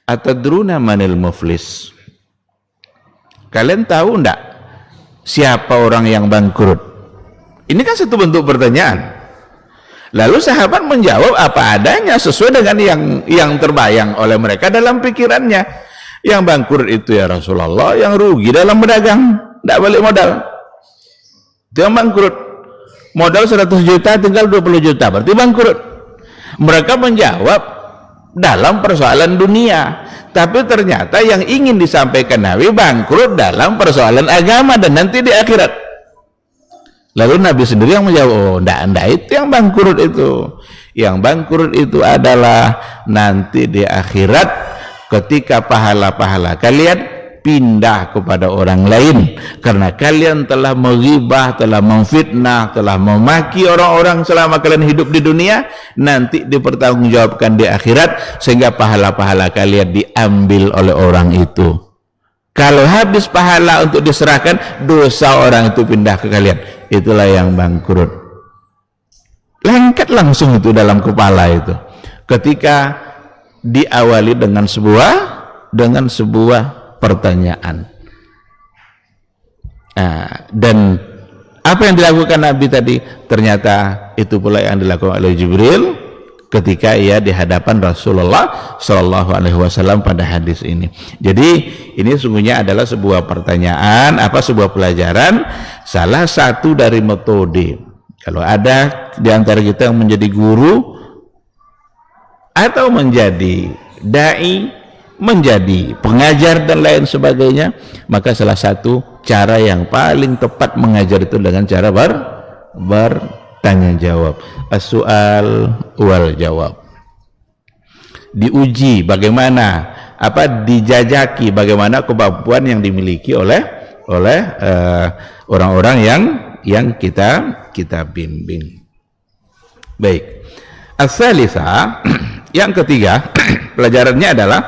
atadruna manil muflis, kalian tahu enggak siapa orang yang bangkrut? Ini kan satu bentuk pertanyaan. Lalu sahabat menjawab apa adanya sesuai dengan yang terbayang oleh mereka dalam pikirannya. Yang bangkrut itu ya Rasulullah yang rugi dalam berdagang, tidak balik modal. Itu yang bangkrut. Modal 100 juta tinggal 20 juta, berarti bangkrut. Mereka menjawab dalam persoalan dunia, tapi ternyata yang ingin disampaikan Nabi bangkrut dalam persoalan agama dan nanti di akhirat. Lalu Nabi sendiri yang menjawab, oh enggak itu yang bangkrut itu. Yang bangkrut itu adalah nanti di akhirat ketika pahala-pahala kalian pindah kepada orang lain karena kalian telah menghibah, telah memfitnah, telah memaki orang-orang selama kalian hidup di dunia, nanti dipertanggungjawabkan di akhirat sehingga pahala-pahala kalian diambil oleh orang itu. Kalau habis pahala untuk diserahkan, dosa orang itu pindah ke kalian. Itulah yang bangkrut. Lengket langsung itu dalam kepala itu ketika diawali dengan sebuah pertanyaan. Dan apa yang dilakukan Nabi tadi ternyata itu pula yang dilakukan oleh Jibril ketika ia di hadapan Rasulullah Shallallahu Alaihi Wasallam pada hadis ini. Jadi ini sungguhnya adalah sebuah pertanyaan, sebuah pelajaran, salah satu dari metode. Kalau ada di antara kita yang menjadi guru atau menjadi dai, menjadi pengajar dan lain sebagainya, maka salah satu cara yang paling tepat mengajar itu dengan cara bertanya jawab, as-su'al wal jawab. Diuji bagaimana, dijajaki bagaimana kemampuan yang dimiliki oleh orang-orang yang kita bimbing. Baik. As-salisa, yang ketiga, pelajarannya adalah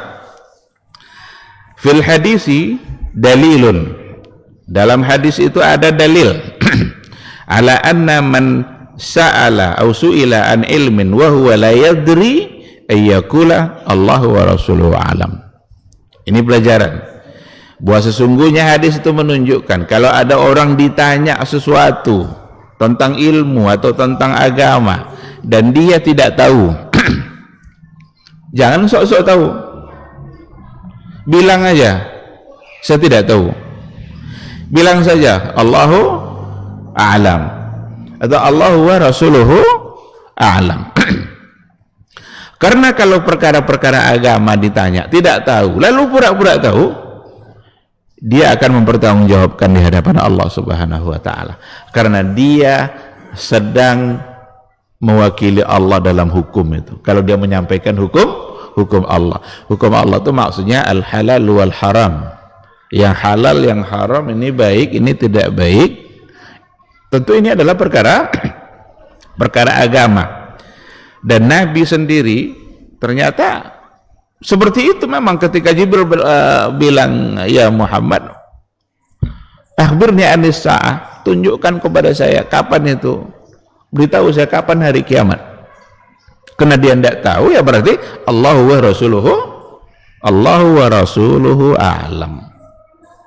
fil hadisi dalilun, dalam hadis itu ada dalil ala anna man sa'ala aw su'ila an ilmin wa huwa la yadri ayyakula Allahu wa rasuluhu alam. Ini pelajaran bahwa sesungguhnya hadis itu menunjukkan kalau ada orang ditanya sesuatu tentang ilmu atau tentang agama dan dia tidak tahu, jangan sok-sok tahu, bilang aja saya tidak tahu, bilang saja Allahu a'lam atau Allahu wa rasuluhu a'lam. Karena kalau perkara-perkara agama ditanya tidak tahu lalu pura-pura tahu, dia akan mempertanggungjawabkan di hadapan Allah Subhanahu wa taala karena dia sedang mewakili Allah dalam hukum itu. Kalau dia menyampaikan hukum Allah itu maksudnya al-halal wal haram, yang halal yang haram, ini baik ini tidak baik. Tentu ini adalah perkara agama, dan Nabi sendiri ternyata seperti itu. Memang ketika Jibril bilang, ya Muhammad, akhbirni anis sa'ah, tunjukkan kepada saya kapan itu, beritahu saya kapan hari kiamat. Karena dia tidak tahu, ya berarti Allahu wa rasuluhu a'lam.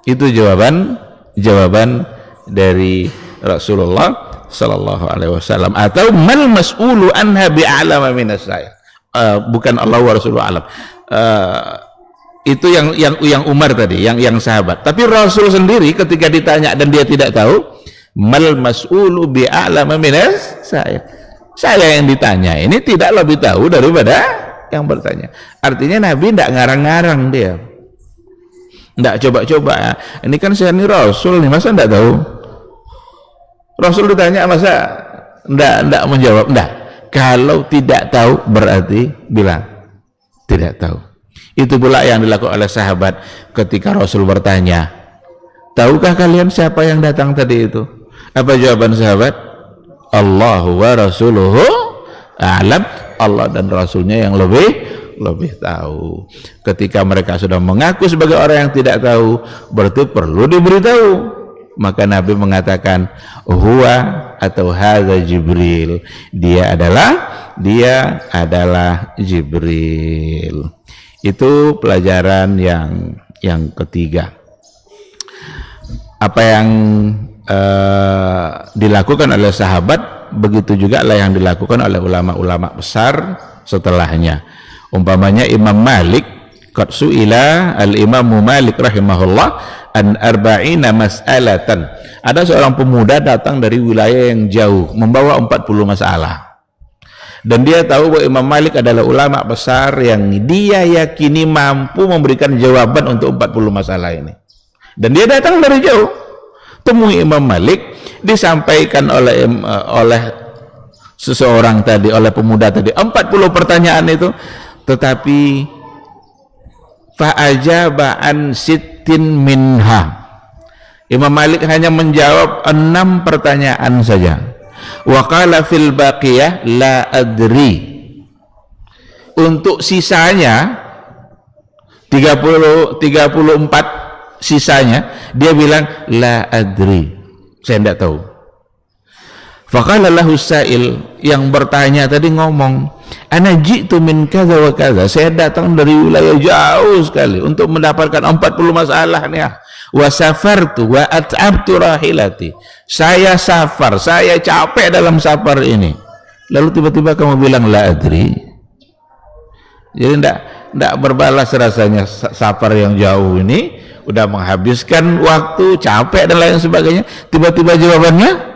Itu jawaban dari Rasulullah sallallahu alaihi wasallam. Atau mal mas'ulu anha bi'alama minas saya. Bukan Allah wa rasuluhu a'lam. Itu yang Umar tadi, yang sahabat. Tapi Rasul sendiri ketika ditanya dan dia tidak tahu, mal mas'ulu bi'a'lama minas saya yang ditanya ini tidak lebih tahu daripada yang bertanya. Artinya Nabi tidak ngarang-ngarang, dia tidak coba-coba. Ini kan saya ini Rasul nih, masa tidak tahu? Rasul ditanya masa tidak menjawab? Tidak. Kalau tidak tahu berarti bilang tidak tahu. Itu pula yang dilakukan oleh sahabat ketika Rasul bertanya, tahukah kalian siapa yang datang tadi itu? Apa jawaban sahabat? Allahu wa rasuluhu a'lam. Allah dan Rasulnya yang lebih tahu. Ketika mereka sudah mengaku sebagai orang yang tidak tahu, berarti perlu diberitahu. Maka Nabi mengatakan, huwa atau hadza Jibril. Dia adalah Jibril. Itu pelajaran yang ketiga. Apa yang dilakukan oleh sahabat, begitu juga lah yang dilakukan oleh ulama-ulama besar setelahnya. Umpamanya Imam Malik, qad su'ila al-Imam Malik rahimahullah an arba'ina mas'alatan. Ada seorang pemuda datang dari wilayah yang jauh membawa 40 masalah. Dan dia tahu bahwa Imam Malik adalah ulama besar yang dia yakini mampu memberikan jawaban untuk 40 masalah ini. Dan dia datang dari jauh, temui Imam Malik, disampaikan oleh seseorang tadi, oleh pemuda tadi 40 pertanyaan itu, tetapi fa'ajaba an sittin minha. Imam Malik hanya menjawab 6 pertanyaan saja. Wa qala fil baqiyah la adri. Untuk sisanya 34 sisanya dia bilang la adri, saya tidak tahu. Faqala lahu sa'il, yang bertanya tadi ngomong, ana ji'tu min kadza wa kadza, saya datang dari wilayah jauh sekali untuk mendapatkan 40 masalah nih. Wa safartu wa at'abtu rahilati, saya safar, saya capek dalam safar ini. Lalu tiba-tiba kamu bilang la adri. Jadi tidak berbalas rasanya, safar yang jauh ini udah menghabiskan waktu, capek dan lain sebagainya, tiba-tiba jawabannya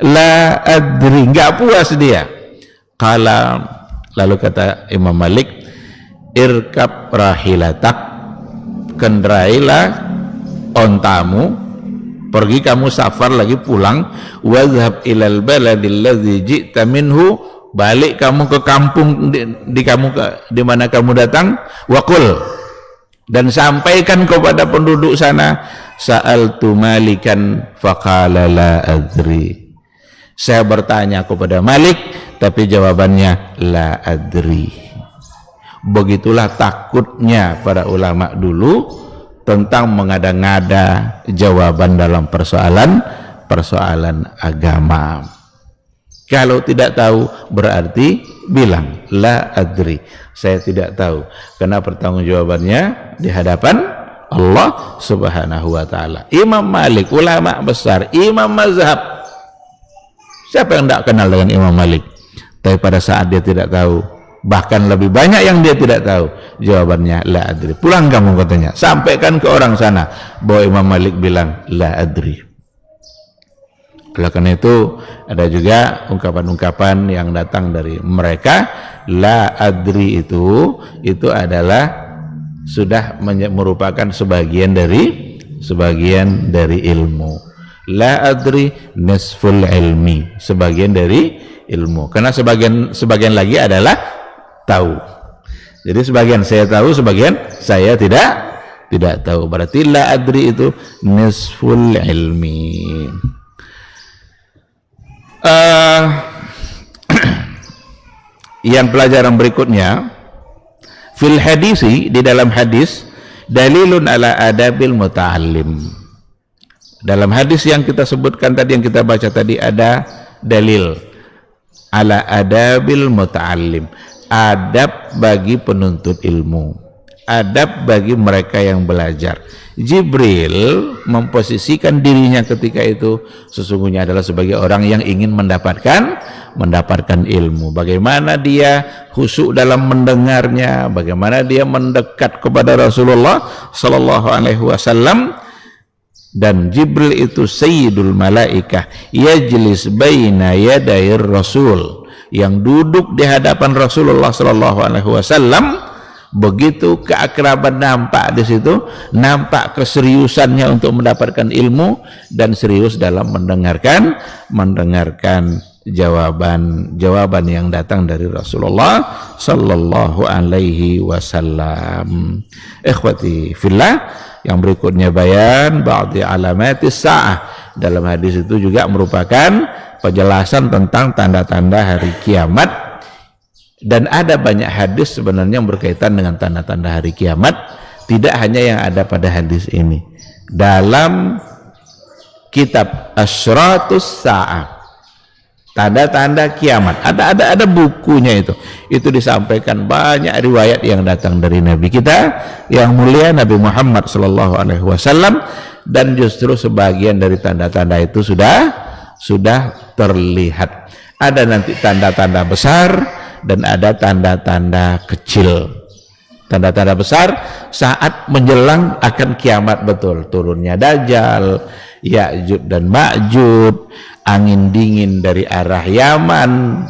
la adri, nggak puas dia. Lalu kata Imam Malik, irkab rahilatak, kendarailah ontamu, pergi kamu safar lagi pulang, wadhhab ilal baladil ladzi ji'ta minhu, balik kamu ke kampung di mana kamu datang, waqul, dan sampaikan kepada penduduk sana, sa'altu malikan faqala la adri, saya bertanya kepada Malik tapi jawabannya la adri. Begitulah takutnya para ulama dulu tentang mengada-ngada jawaban dalam persoalan agama. Kalau tidak tahu berarti bilang la adri, saya tidak tahu, karena pertanggungjawabannya di hadapan Allah Subhanahu wa taala. Imam Malik ulama besar, imam mazhab. Siapa yang tidak kenal dengan Imam Malik? Tapi pada saat dia tidak tahu, bahkan lebih banyak yang dia tidak tahu, jawabannya la adri. Pulang kamu katanya, sampaikan ke orang sana bahwa Imam Malik bilang la adri. Oleh karena itu ada juga ungkapan-ungkapan yang datang dari mereka, la adri itu adalah sudah merupakan sebagian dari ilmu. La adri nisful ilmi, sebagian dari ilmu. Karena sebagian lagi adalah tahu. Jadi sebagian saya tahu, sebagian saya tidak tahu. Berarti la adri itu nisful ilmi. Yang pelajaran berikutnya, fil hadisi, di dalam hadis, dalilun ala adabil muta'allim. Dalam hadis yang kita sebutkan tadi, yang kita baca tadi, ada dalil ala adabil muta'allim, adab bagi penuntut ilmu. adab bagi mereka yang belajar. Jibril memposisikan dirinya ketika itu sesungguhnya adalah sebagai orang yang ingin mendapatkan ilmu. Bagaimana dia khusyuk dalam mendengarnya, bagaimana dia mendekat kepada Rasulullah sallallahu alaihi wasallam. Dan Jibril itu sayyidul malaikah, yajlis baina yadayir rasul, yang duduk di hadapan Rasulullah sallallahu alaihi wasallam. Begitu keakraban nampak di situ, nampak keseriusannya untuk mendapatkan ilmu dan serius dalam mendengarkan jawaban yang datang dari Rasulullah sallallahu alaihi wasallam. Ikhwati fillah, yang berikutnya bayan ba'di alamatis sa'ah. Dalam hadis itu juga merupakan penjelasan tentang tanda-tanda hari kiamat. Dan ada banyak hadis sebenarnya yang berkaitan dengan tanda-tanda hari kiamat, tidak hanya yang ada pada hadis ini. Dalam kitab Asyratus Sa'ah, tanda-tanda kiamat, ada bukunya itu disampaikan banyak riwayat yang datang dari Nabi kita yang mulia Nabi Muhammad sallallahu alaihi wasallam, dan justru sebagian dari tanda-tanda itu sudah terlihat. Ada nanti tanda-tanda besar dan ada tanda-tanda kecil. Tanda-tanda besar saat menjelang akan kiamat betul, turunnya Dajjal, Ya'juj dan Ma'juj, angin dingin dari arah Yaman.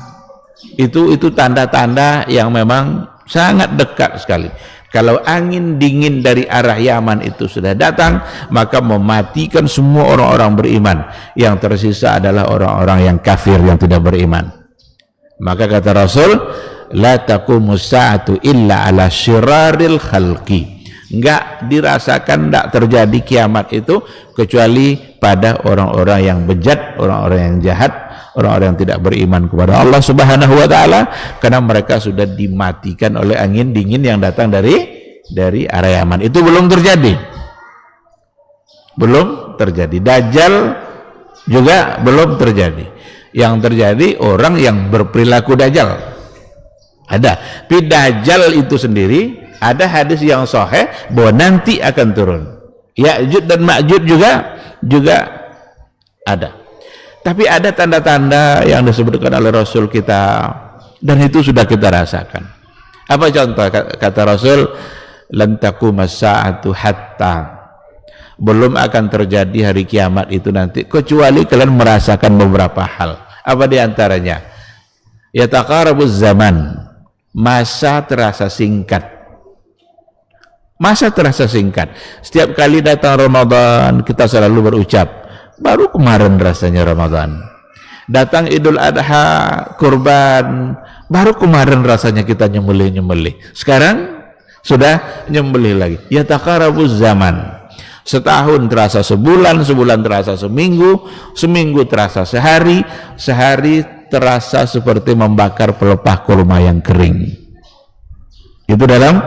Itu tanda-tanda yang memang sangat dekat sekali. Kalau angin dingin dari arah Yaman itu sudah datang, maka mematikan semua orang-orang beriman. Yang tersisa adalah orang-orang yang kafir, yang tidak beriman. Maka kata Rasul, la taqumus sa'atu illa ala syiraril khalqi. Enggak dirasakan, enggak terjadi kiamat itu kecuali pada orang-orang yang bejat, orang-orang yang jahat, orang-orang yang tidak beriman kepada Allah Subhanahu wa taala, karena mereka sudah dimatikan oleh angin dingin yang datang dari arah Yaman. Itu belum terjadi. Belum terjadi. Dajjal juga belum terjadi. Yang terjadi orang yang berperilaku Dajjal. Ada. Tapi Dajjal itu sendiri ada hadis yang sahih bahwa nanti akan turun. Ya'juj dan Ma'juj juga ada. Tapi ada tanda-tanda yang disebutkan oleh Rasul kita, dan itu sudah kita rasakan. Apa contoh kata Rasul? Lan taqumas sa'atu hatta, belum akan terjadi hari kiamat itu nanti kecuali kalian merasakan beberapa hal. Apa diantaranya? Yataqarabuz zaman, masa terasa singkat. Masa terasa singkat. Setiap kali datang Ramadan, kita selalu berucap, baru kemarin rasanya Ramadan. Datang Idul Adha, kurban, baru kemarin rasanya kita nyembelih. Sekarang sudah nyembelih lagi. Yataqarabuz zaman. Setahun terasa sebulan, sebulan terasa seminggu, seminggu terasa sehari, sehari terasa seperti membakar pelepah kurma yang kering. Itu dalam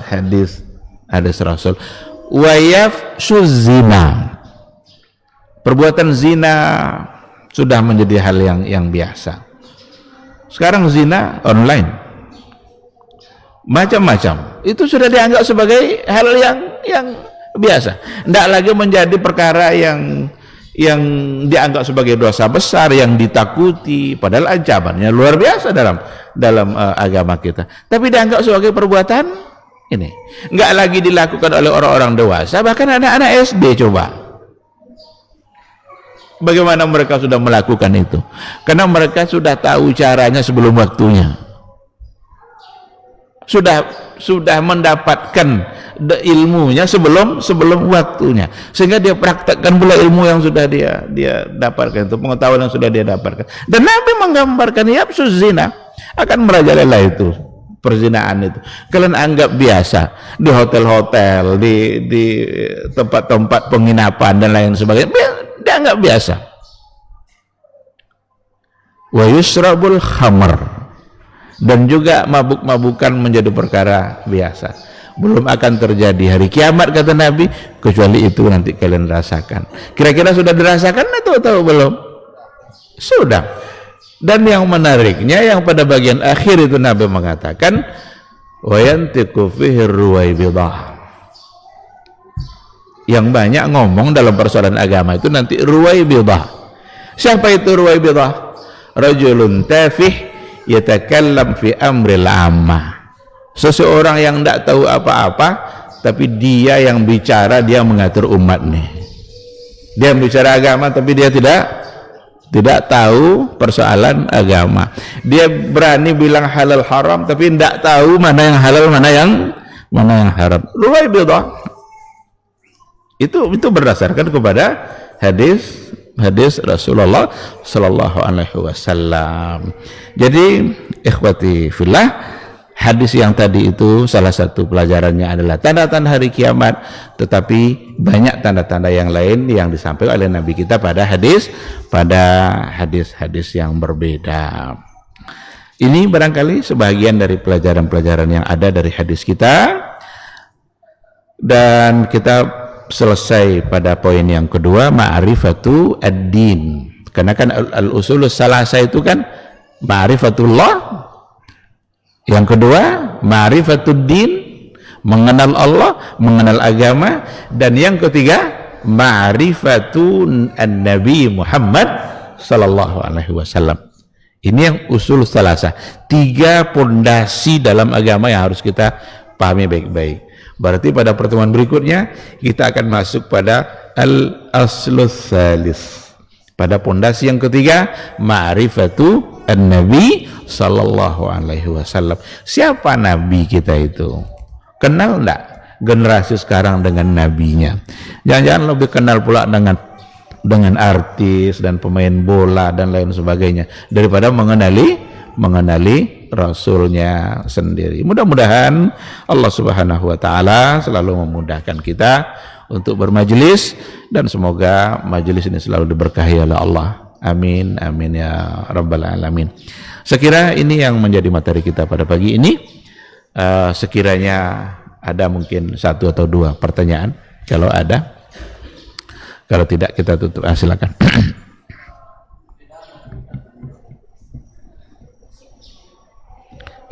hadis Rasul. Wa yafshuz zina. Perbuatan zina sudah menjadi hal yang biasa. Sekarang zina online. Macam-macam. Itu sudah dianggap sebagai hal yang biasa, tidak lagi menjadi perkara yang dianggap sebagai dosa besar yang ditakuti, padahal ancamannya luar biasa dalam agama kita, tapi dianggap sebagai perbuatan ini, nggak lagi dilakukan oleh orang-orang dewasa, bahkan anak-anak SD. Coba bagaimana mereka sudah melakukan itu, karena mereka sudah tahu caranya sebelum waktunya, sudah mendapatkan ilmunya sebelum waktunya, sehingga dia praktekkan pula ilmu yang sudah dia dapatkan, itu pengetahuan yang sudah dia dapatkan. Dan Nabi menggambarkan yafshuz zina, akan merajalela itu perzinaan itu. Kalian anggap biasa di hotel-hotel, di tempat-tempat penginapan dan lain sebagainya, dianggap biasa. Wa yusrabul khamr, dan juga mabuk-mabukan menjadi perkara biasa. Belum akan terjadi hari kiamat kata Nabi kecuali itu nanti kalian rasakan. Kira-kira sudah dirasakan atau belum? Sudah. Dan yang menariknya, yang pada bagian akhir itu Nabi mengatakan wa yantiqu fihi ruwaibidah. Yang banyak ngomong dalam persoalan agama itu nanti ruwaibidah. Siapa itu ruwaibidah? Rajulun tafih yatakallam fi amril ammah. Seseorang yang tidak tahu apa-apa, tapi dia yang bicara, dia mengatur umat nih. Dia bicara agama, tapi dia tidak tahu persoalan agama. Dia berani bilang halal haram, tapi tidak tahu mana yang halal, mana yang haram. Ruwaibidah. Itu berdasarkan kepada hadis Rasulullah sallallahu alaihi wasallam. Jadi ikhwati fillah, hadis yang tadi itu salah satu pelajarannya adalah tanda-tanda hari kiamat, tetapi banyak tanda-tanda yang lain yang disampaikan oleh Nabi kita pada hadis-hadis yang berbeda. Ini barangkali sebagian dari pelajaran-pelajaran yang ada dari hadis kita, dan kita selesai pada poin yang kedua, ma'rifatu ad-din. Karena kan al-usulus salasa itu kan ma'rifatullah, yang kedua ma'rifatud din, mengenal Allah, mengenal agama, dan yang ketiga ma'rifatun an-nabi Muhammad sallallahu alaihi wasallam. Ini yang usul salasa, 3 pondasi dalam agama yang harus kita pahami baik-baik. Berarti pada pertemuan berikutnya kita akan masuk pada al-aslus salis, pada pondasi yang ketiga, ma'rifatu an-nabi sallallahu alaihi wasallam. Siapa nabi kita itu? Kenal enggak generasi sekarang dengan nabinya? Jangan-jangan lebih kenal pula dengan artis dan pemain bola dan lain sebagainya daripada mengenali Rasulnya sendiri. Mudah-mudahan Allah Subhanahu wa taala selalu memudahkan kita untuk bermajelis, dan semoga majelis ini selalu diberkahi oleh Allah. Amin amin ya rabbal alamin. Sekira ini yang menjadi materi kita pada pagi ini. Sekiranya ada mungkin 1 atau 2 pertanyaan, kalau ada. Kalau tidak kita tutup. Silakan.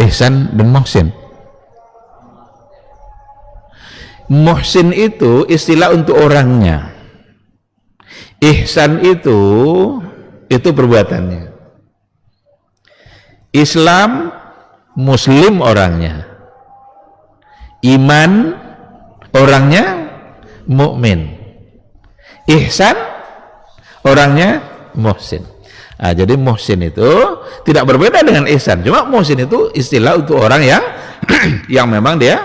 Ihsan dan muhsin. Muhsin itu istilah untuk orangnya. Ihsan itu perbuatannya. Islam, muslim orangnya. Iman orangnya, mukmin. Ihsan orangnya, muhsin. Nah, jadi muhsin itu tidak berbeda dengan ihsan, cuma muhsin itu istilah untuk orang yang memang dia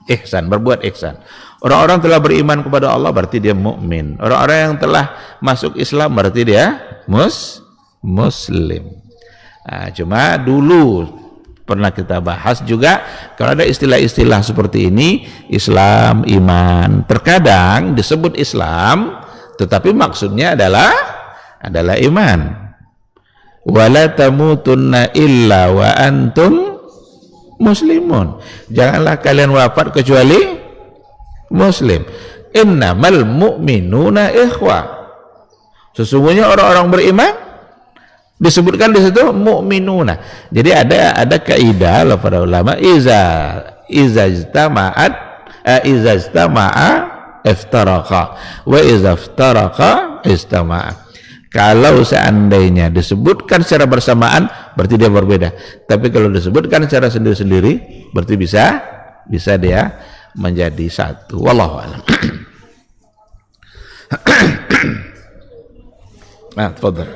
ihsan, berbuat ihsan. Orang-orang telah beriman kepada Allah berarti dia mukmin. Orang-orang yang telah masuk Islam berarti dia muslim. Nah, cuma dulu pernah kita bahas juga, kalau ada istilah-istilah seperti ini, Islam, iman, terkadang disebut Islam tetapi maksudnya adalah iman. Wala tamutunna illa wa antum muslimun. Janganlah kalian wafat kecuali muslim. Innamal mu'minuna ikhwah. Sesungguhnya orang-orang beriman disebutkan di situ mu'minuna. Jadi ada kaidah lah para ulama, iza ijtama'a iftaraqa wa iza iftaraqa istama'a. Kalau seandainya disebutkan secara bersamaan berarti dia berbeda, tapi kalau disebutkan secara sendiri-sendiri berarti bisa dia menjadi satu. Wallahu a'lam. Nah, tafadhal.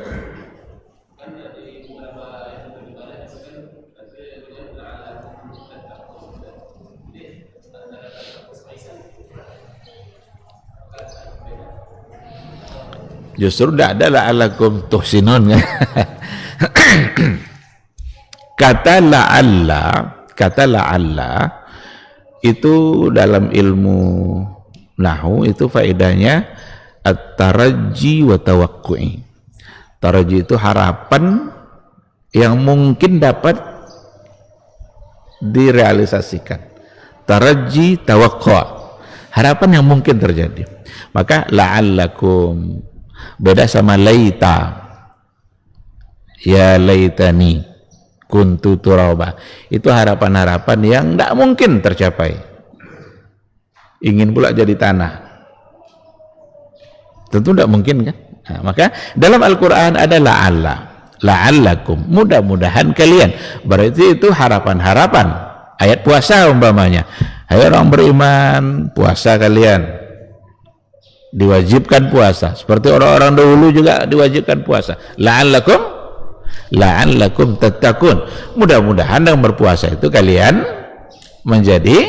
Justru tidak ada la'alakum tuhsinun. Kata la'alla itu dalam ilmu nahwu itu faedahnya at-taraji wa tawaqqu'i. Taraji itu harapan yang mungkin dapat direalisasikan. Taraji tawaqqa', harapan yang mungkin terjadi. Maka la'allakum beda sama laita, ya laitani, kuntu turaba. Itu harapan-harapan yang tidak mungkin tercapai. Ingin pula jadi tanah, tentu tidak mungkin kan. Nah, maka dalam Al-Quran ada la'allakum, mudah-mudahan kalian. Berarti itu harapan-harapan. Ayat puasa umpamanya, hai orang beriman, puasa kalian, diwajibkan puasa seperti orang-orang dahulu juga diwajibkan puasa. La'allakum tattaqun, mudah-mudahan dengan berpuasa itu kalian menjadi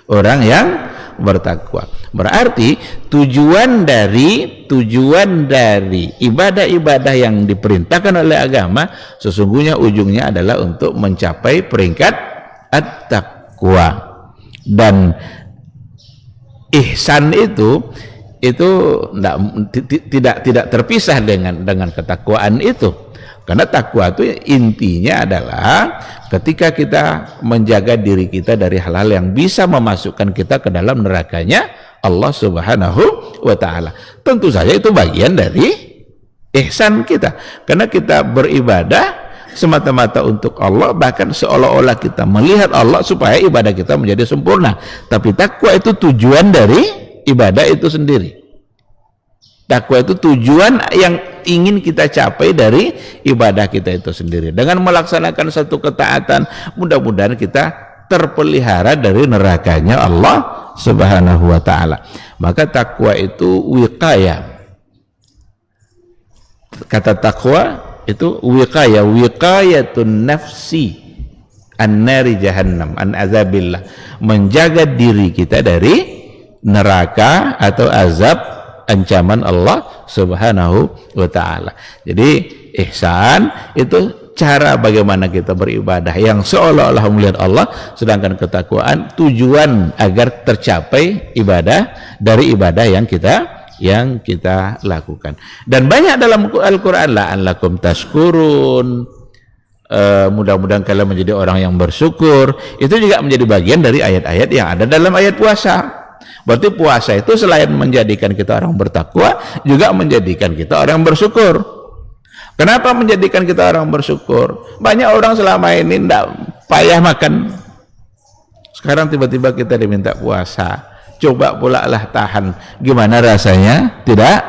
orang yang bertakwa. Berarti tujuan dari ibadah-ibadah yang diperintahkan oleh agama sesungguhnya ujungnya adalah untuk mencapai peringkat at-taqwa. Dan ihsan itu tidak terpisah dengan ketakwaan itu. Karena takwa itu intinya adalah ketika kita menjaga diri kita dari hal-hal yang bisa memasukkan kita ke dalam nerakanya Allah Subhanahu wa ta'ala. Tentu saja itu bagian dari ihsan kita. Karena kita beribadah semata-mata untuk Allah, bahkan seolah-olah kita melihat Allah supaya ibadah kita menjadi sempurna. Tapi takwa itu tujuan dari ibadah itu sendiri. Takwa itu tujuan yang ingin kita capai dari ibadah kita itu sendiri. Dengan melaksanakan satu ketaatan, mudah-mudahan kita terpelihara dari nerakanya Allah Subhanahu wa ta'ala. Maka takwa itu wiqayah. Kata takwa itu wiqayatun nafsi an-nari jahannam, an azabillah. Menjaga diri kita dari neraka atau azab ancaman Allah Subhanahu wa ta'ala. Jadi ihsan itu cara bagaimana kita beribadah yang seolah-olah melihat Allah, sedangkan ketakwaan tujuan agar tercapai ibadah dari ibadah yang kita lakukan. Dan banyak dalam Al-Quran, la'allakum tashkurun, mudah-mudahan kalian menjadi orang yang bersyukur. Itu juga menjadi bagian dari ayat-ayat yang ada dalam ayat puasa. Berarti puasa itu selain menjadikan kita orang bertakwa, juga menjadikan kita orang bersyukur. Kenapa menjadikan kita orang bersyukur? Banyak orang selama ini tidak payah makan, sekarang tiba-tiba kita diminta puasa. Coba pula lah tahan, gimana rasanya tidak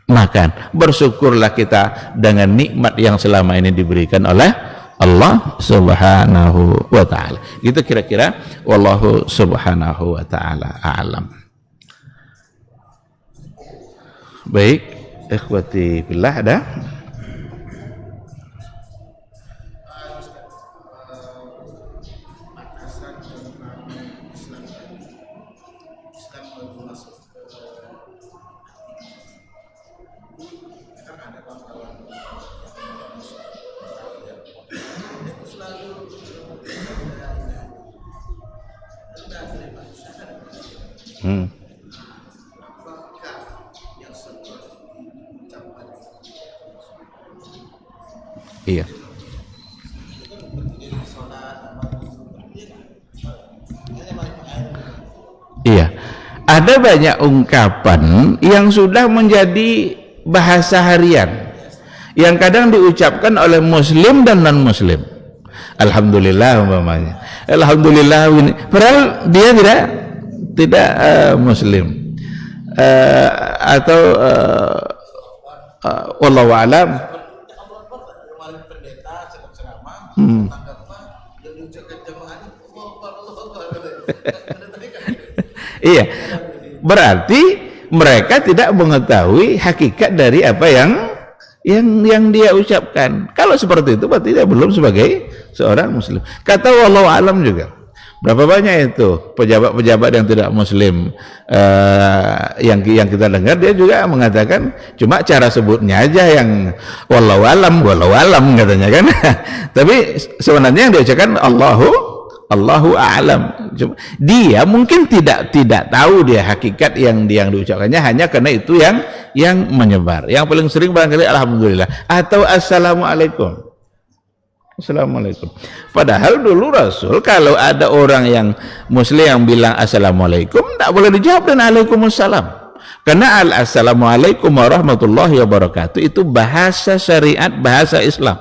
makan. Bersyukurlah kita dengan nikmat yang selama ini diberikan oleh Allah Subhanahu wa ta'ala. Gitu kira-kira. Wallahu Subhanahu wa ta'ala a'lam. Baik, ikhwati billah, ada? Iya. Iya. Ada banyak ungkapan yang sudah menjadi bahasa harian yang kadang diucapkan oleh muslim dan non muslim. Alhamdulillah umpamanya. Alhamdulillah ini. Padahal dia tidak muslim. Atau wallahu alam. Iya, berarti mereka tidak mengetahui hakikat dari apa yang dia ucapkan. Kalau seperti itu berarti dia belum sebagai seorang muslim. Kata wallahu alam juga. Berapa banyak itu pejabat-pejabat yang tidak muslim yang kita dengar, dia juga mengatakan cuma cara sebutnya aja yang wallahu alam katanya kan. Tapi sebenarnya yang diucapkan Allahu a'lam. Dia mungkin tidak tahu dia hakikat yang diucapkannya, hanya karena itu yang menyebar. Yang paling sering barangkali alhamdulillah atau assalamualaikum. Assalamualaikum. Padahal dulu Rasul kalau ada orang yang muslim yang bilang assalamualaikum, tidak boleh dijawab dan waalaikumsalam. Karena assalamualaikum warahmatullahi wabarakatuh itu bahasa syariat, bahasa Islam.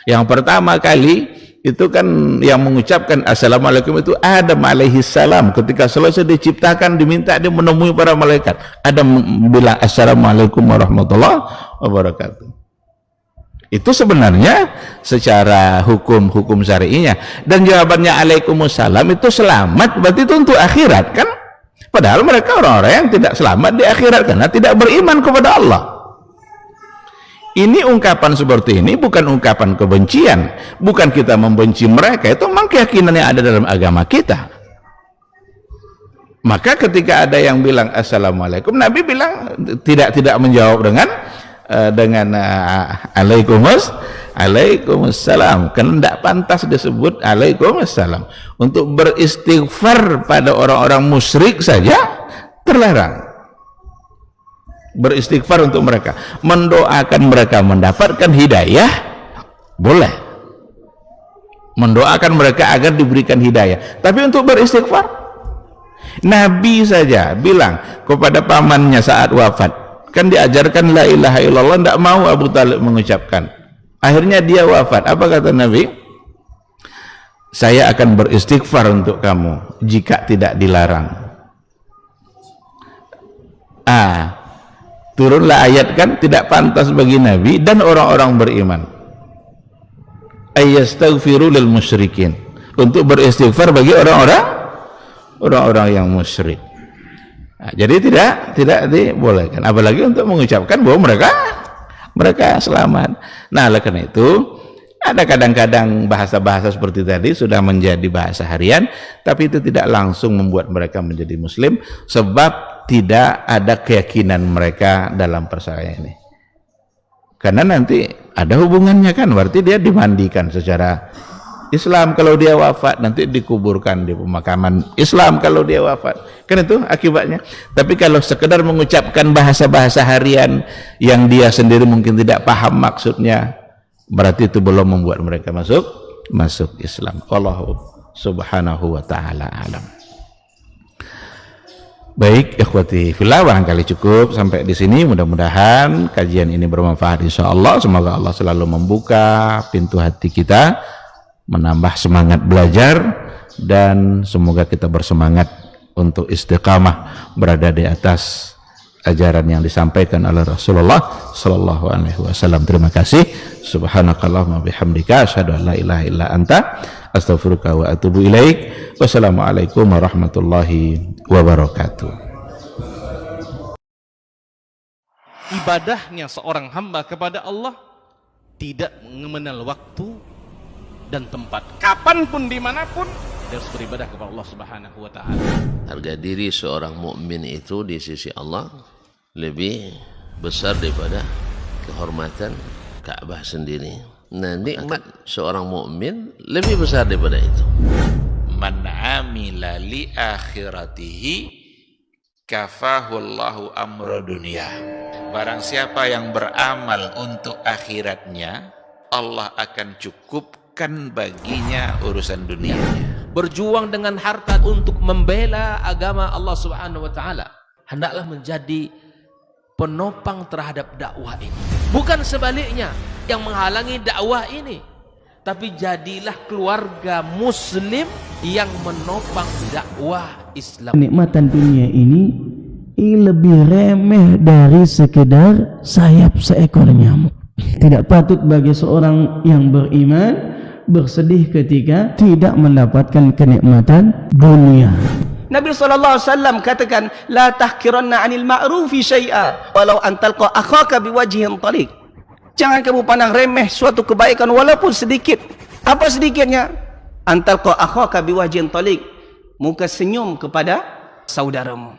Yang pertama kali itu kan yang mengucapkan assalamualaikum itu Adam alaihi salam. Ketika selesai diciptakan diminta dia menemui para malaikat. Adam bilang assalamualaikum warahmatullahi wabarakatuh. Itu sebenarnya secara hukum syar'inya, dan jawabannya alaikumussalam itu selamat, berarti itu untuk akhirat kan, padahal mereka orang-orang yang tidak selamat di akhirat karena tidak beriman kepada Allah. Ini ungkapan seperti ini bukan ungkapan kebencian, bukan kita membenci mereka, itu memang keyakinan yang ada dalam agama kita. Maka ketika ada yang bilang assalamualaikum, Nabi bilang tidak menjawab dengan alaikumussalam, karena tidak pantas disebut alaikumussalam. Untuk beristighfar pada orang-orang musyrik saja terlarang. Beristighfar untuk mereka, mendoakan mereka mendapatkan hidayah boleh, mendoakan mereka agar diberikan hidayah, tapi untuk beristighfar, Nabi saja bilang kepada pamannya saat wafat, kan diajarkan la ilaha illallah, tidak mau Abu Talib mengucapkan, akhirnya dia wafat. Apa kata Nabi? Saya akan beristighfar untuk kamu jika tidak dilarang. Turunlah ayat kan, tidak pantas bagi Nabi dan orang-orang beriman ayastaghfiru lil musyrikin, untuk beristighfar bagi orang-orang yang musyrik. Jadi tidak dibolehkan, apalagi untuk mengucapkan bahwa mereka selamat. Nah, oleh karena itu ada kadang-kadang bahasa-bahasa seperti tadi sudah menjadi bahasa harian, tapi itu tidak langsung membuat mereka menjadi muslim, sebab tidak ada keyakinan mereka dalam persoalan ini. Karena nanti ada hubungannya kan, berarti dia dimandikan secara Islam kalau dia wafat, nanti dikuburkan di pemakaman Islam kalau dia wafat, kan itu akibatnya. Tapi kalau sekedar mengucapkan bahasa-bahasa harian yang dia sendiri mungkin tidak paham maksudnya, berarti itu belum membuat mereka masuk Islam. Wallahu subhanahu wa ta'ala alam. Baik, ikhwati fillah, barangkali cukup sampai di sini. Mudah-mudahan kajian ini bermanfaat insyaallah. Semoga Allah selalu membuka pintu hati kita, menambah semangat belajar, dan semoga kita bersemangat untuk istiqamah berada di atas ajaran yang disampaikan oleh Rasulullah sallallahu alaihi wasallam. Terima kasih. Subhanakallahumma bihamdika asyhadu an la ilaha illa anta astaghfiruka wa atubu ilaik. Wassalamualaikum warahmatullahi wabarakatuh. Ibadahnya seorang hamba kepada Allah tidak mengenal waktu dan tempat, kapanpun dimanapun dia harus beribadah kepada Allah Subhanahu wa ta'ala. Harga diri seorang mukmin itu di sisi Allah lebih besar daripada kehormatan Ka'bah sendiri. Nah, nikmat seorang mukmin lebih besar daripada itu. Man amila li akhiratihi kafahu Allahu amra dunia. Barang siapa yang beramal untuk akhiratnya, Allah akan cukupkan baginya urusan dunianya. Berjuang dengan harta untuk membela agama Allah Subhanahu wa taala hendaklah menjadi penopang terhadap dakwah ini, bukan sebaliknya yang menghalangi dakwah ini, tapi jadilah keluarga muslim yang menopang dakwah Islam. Kenikmatan dunia ini lebih remeh dari sekedar sayap seekor nyamuk. Tidak patut bagi seorang yang beriman bersedih ketika tidak mendapatkan kenikmatan dunia. Nabi SAW katakan, la tahkiranna 'anil ma'rufi syai'a walau an talqa akhaka biwajhin taliq. Jangan kamu pandang remeh suatu kebaikan walaupun sedikit. Apa sedikitnya? An talqa akhaka biwajhin taliq, muka senyum kepada saudaramu.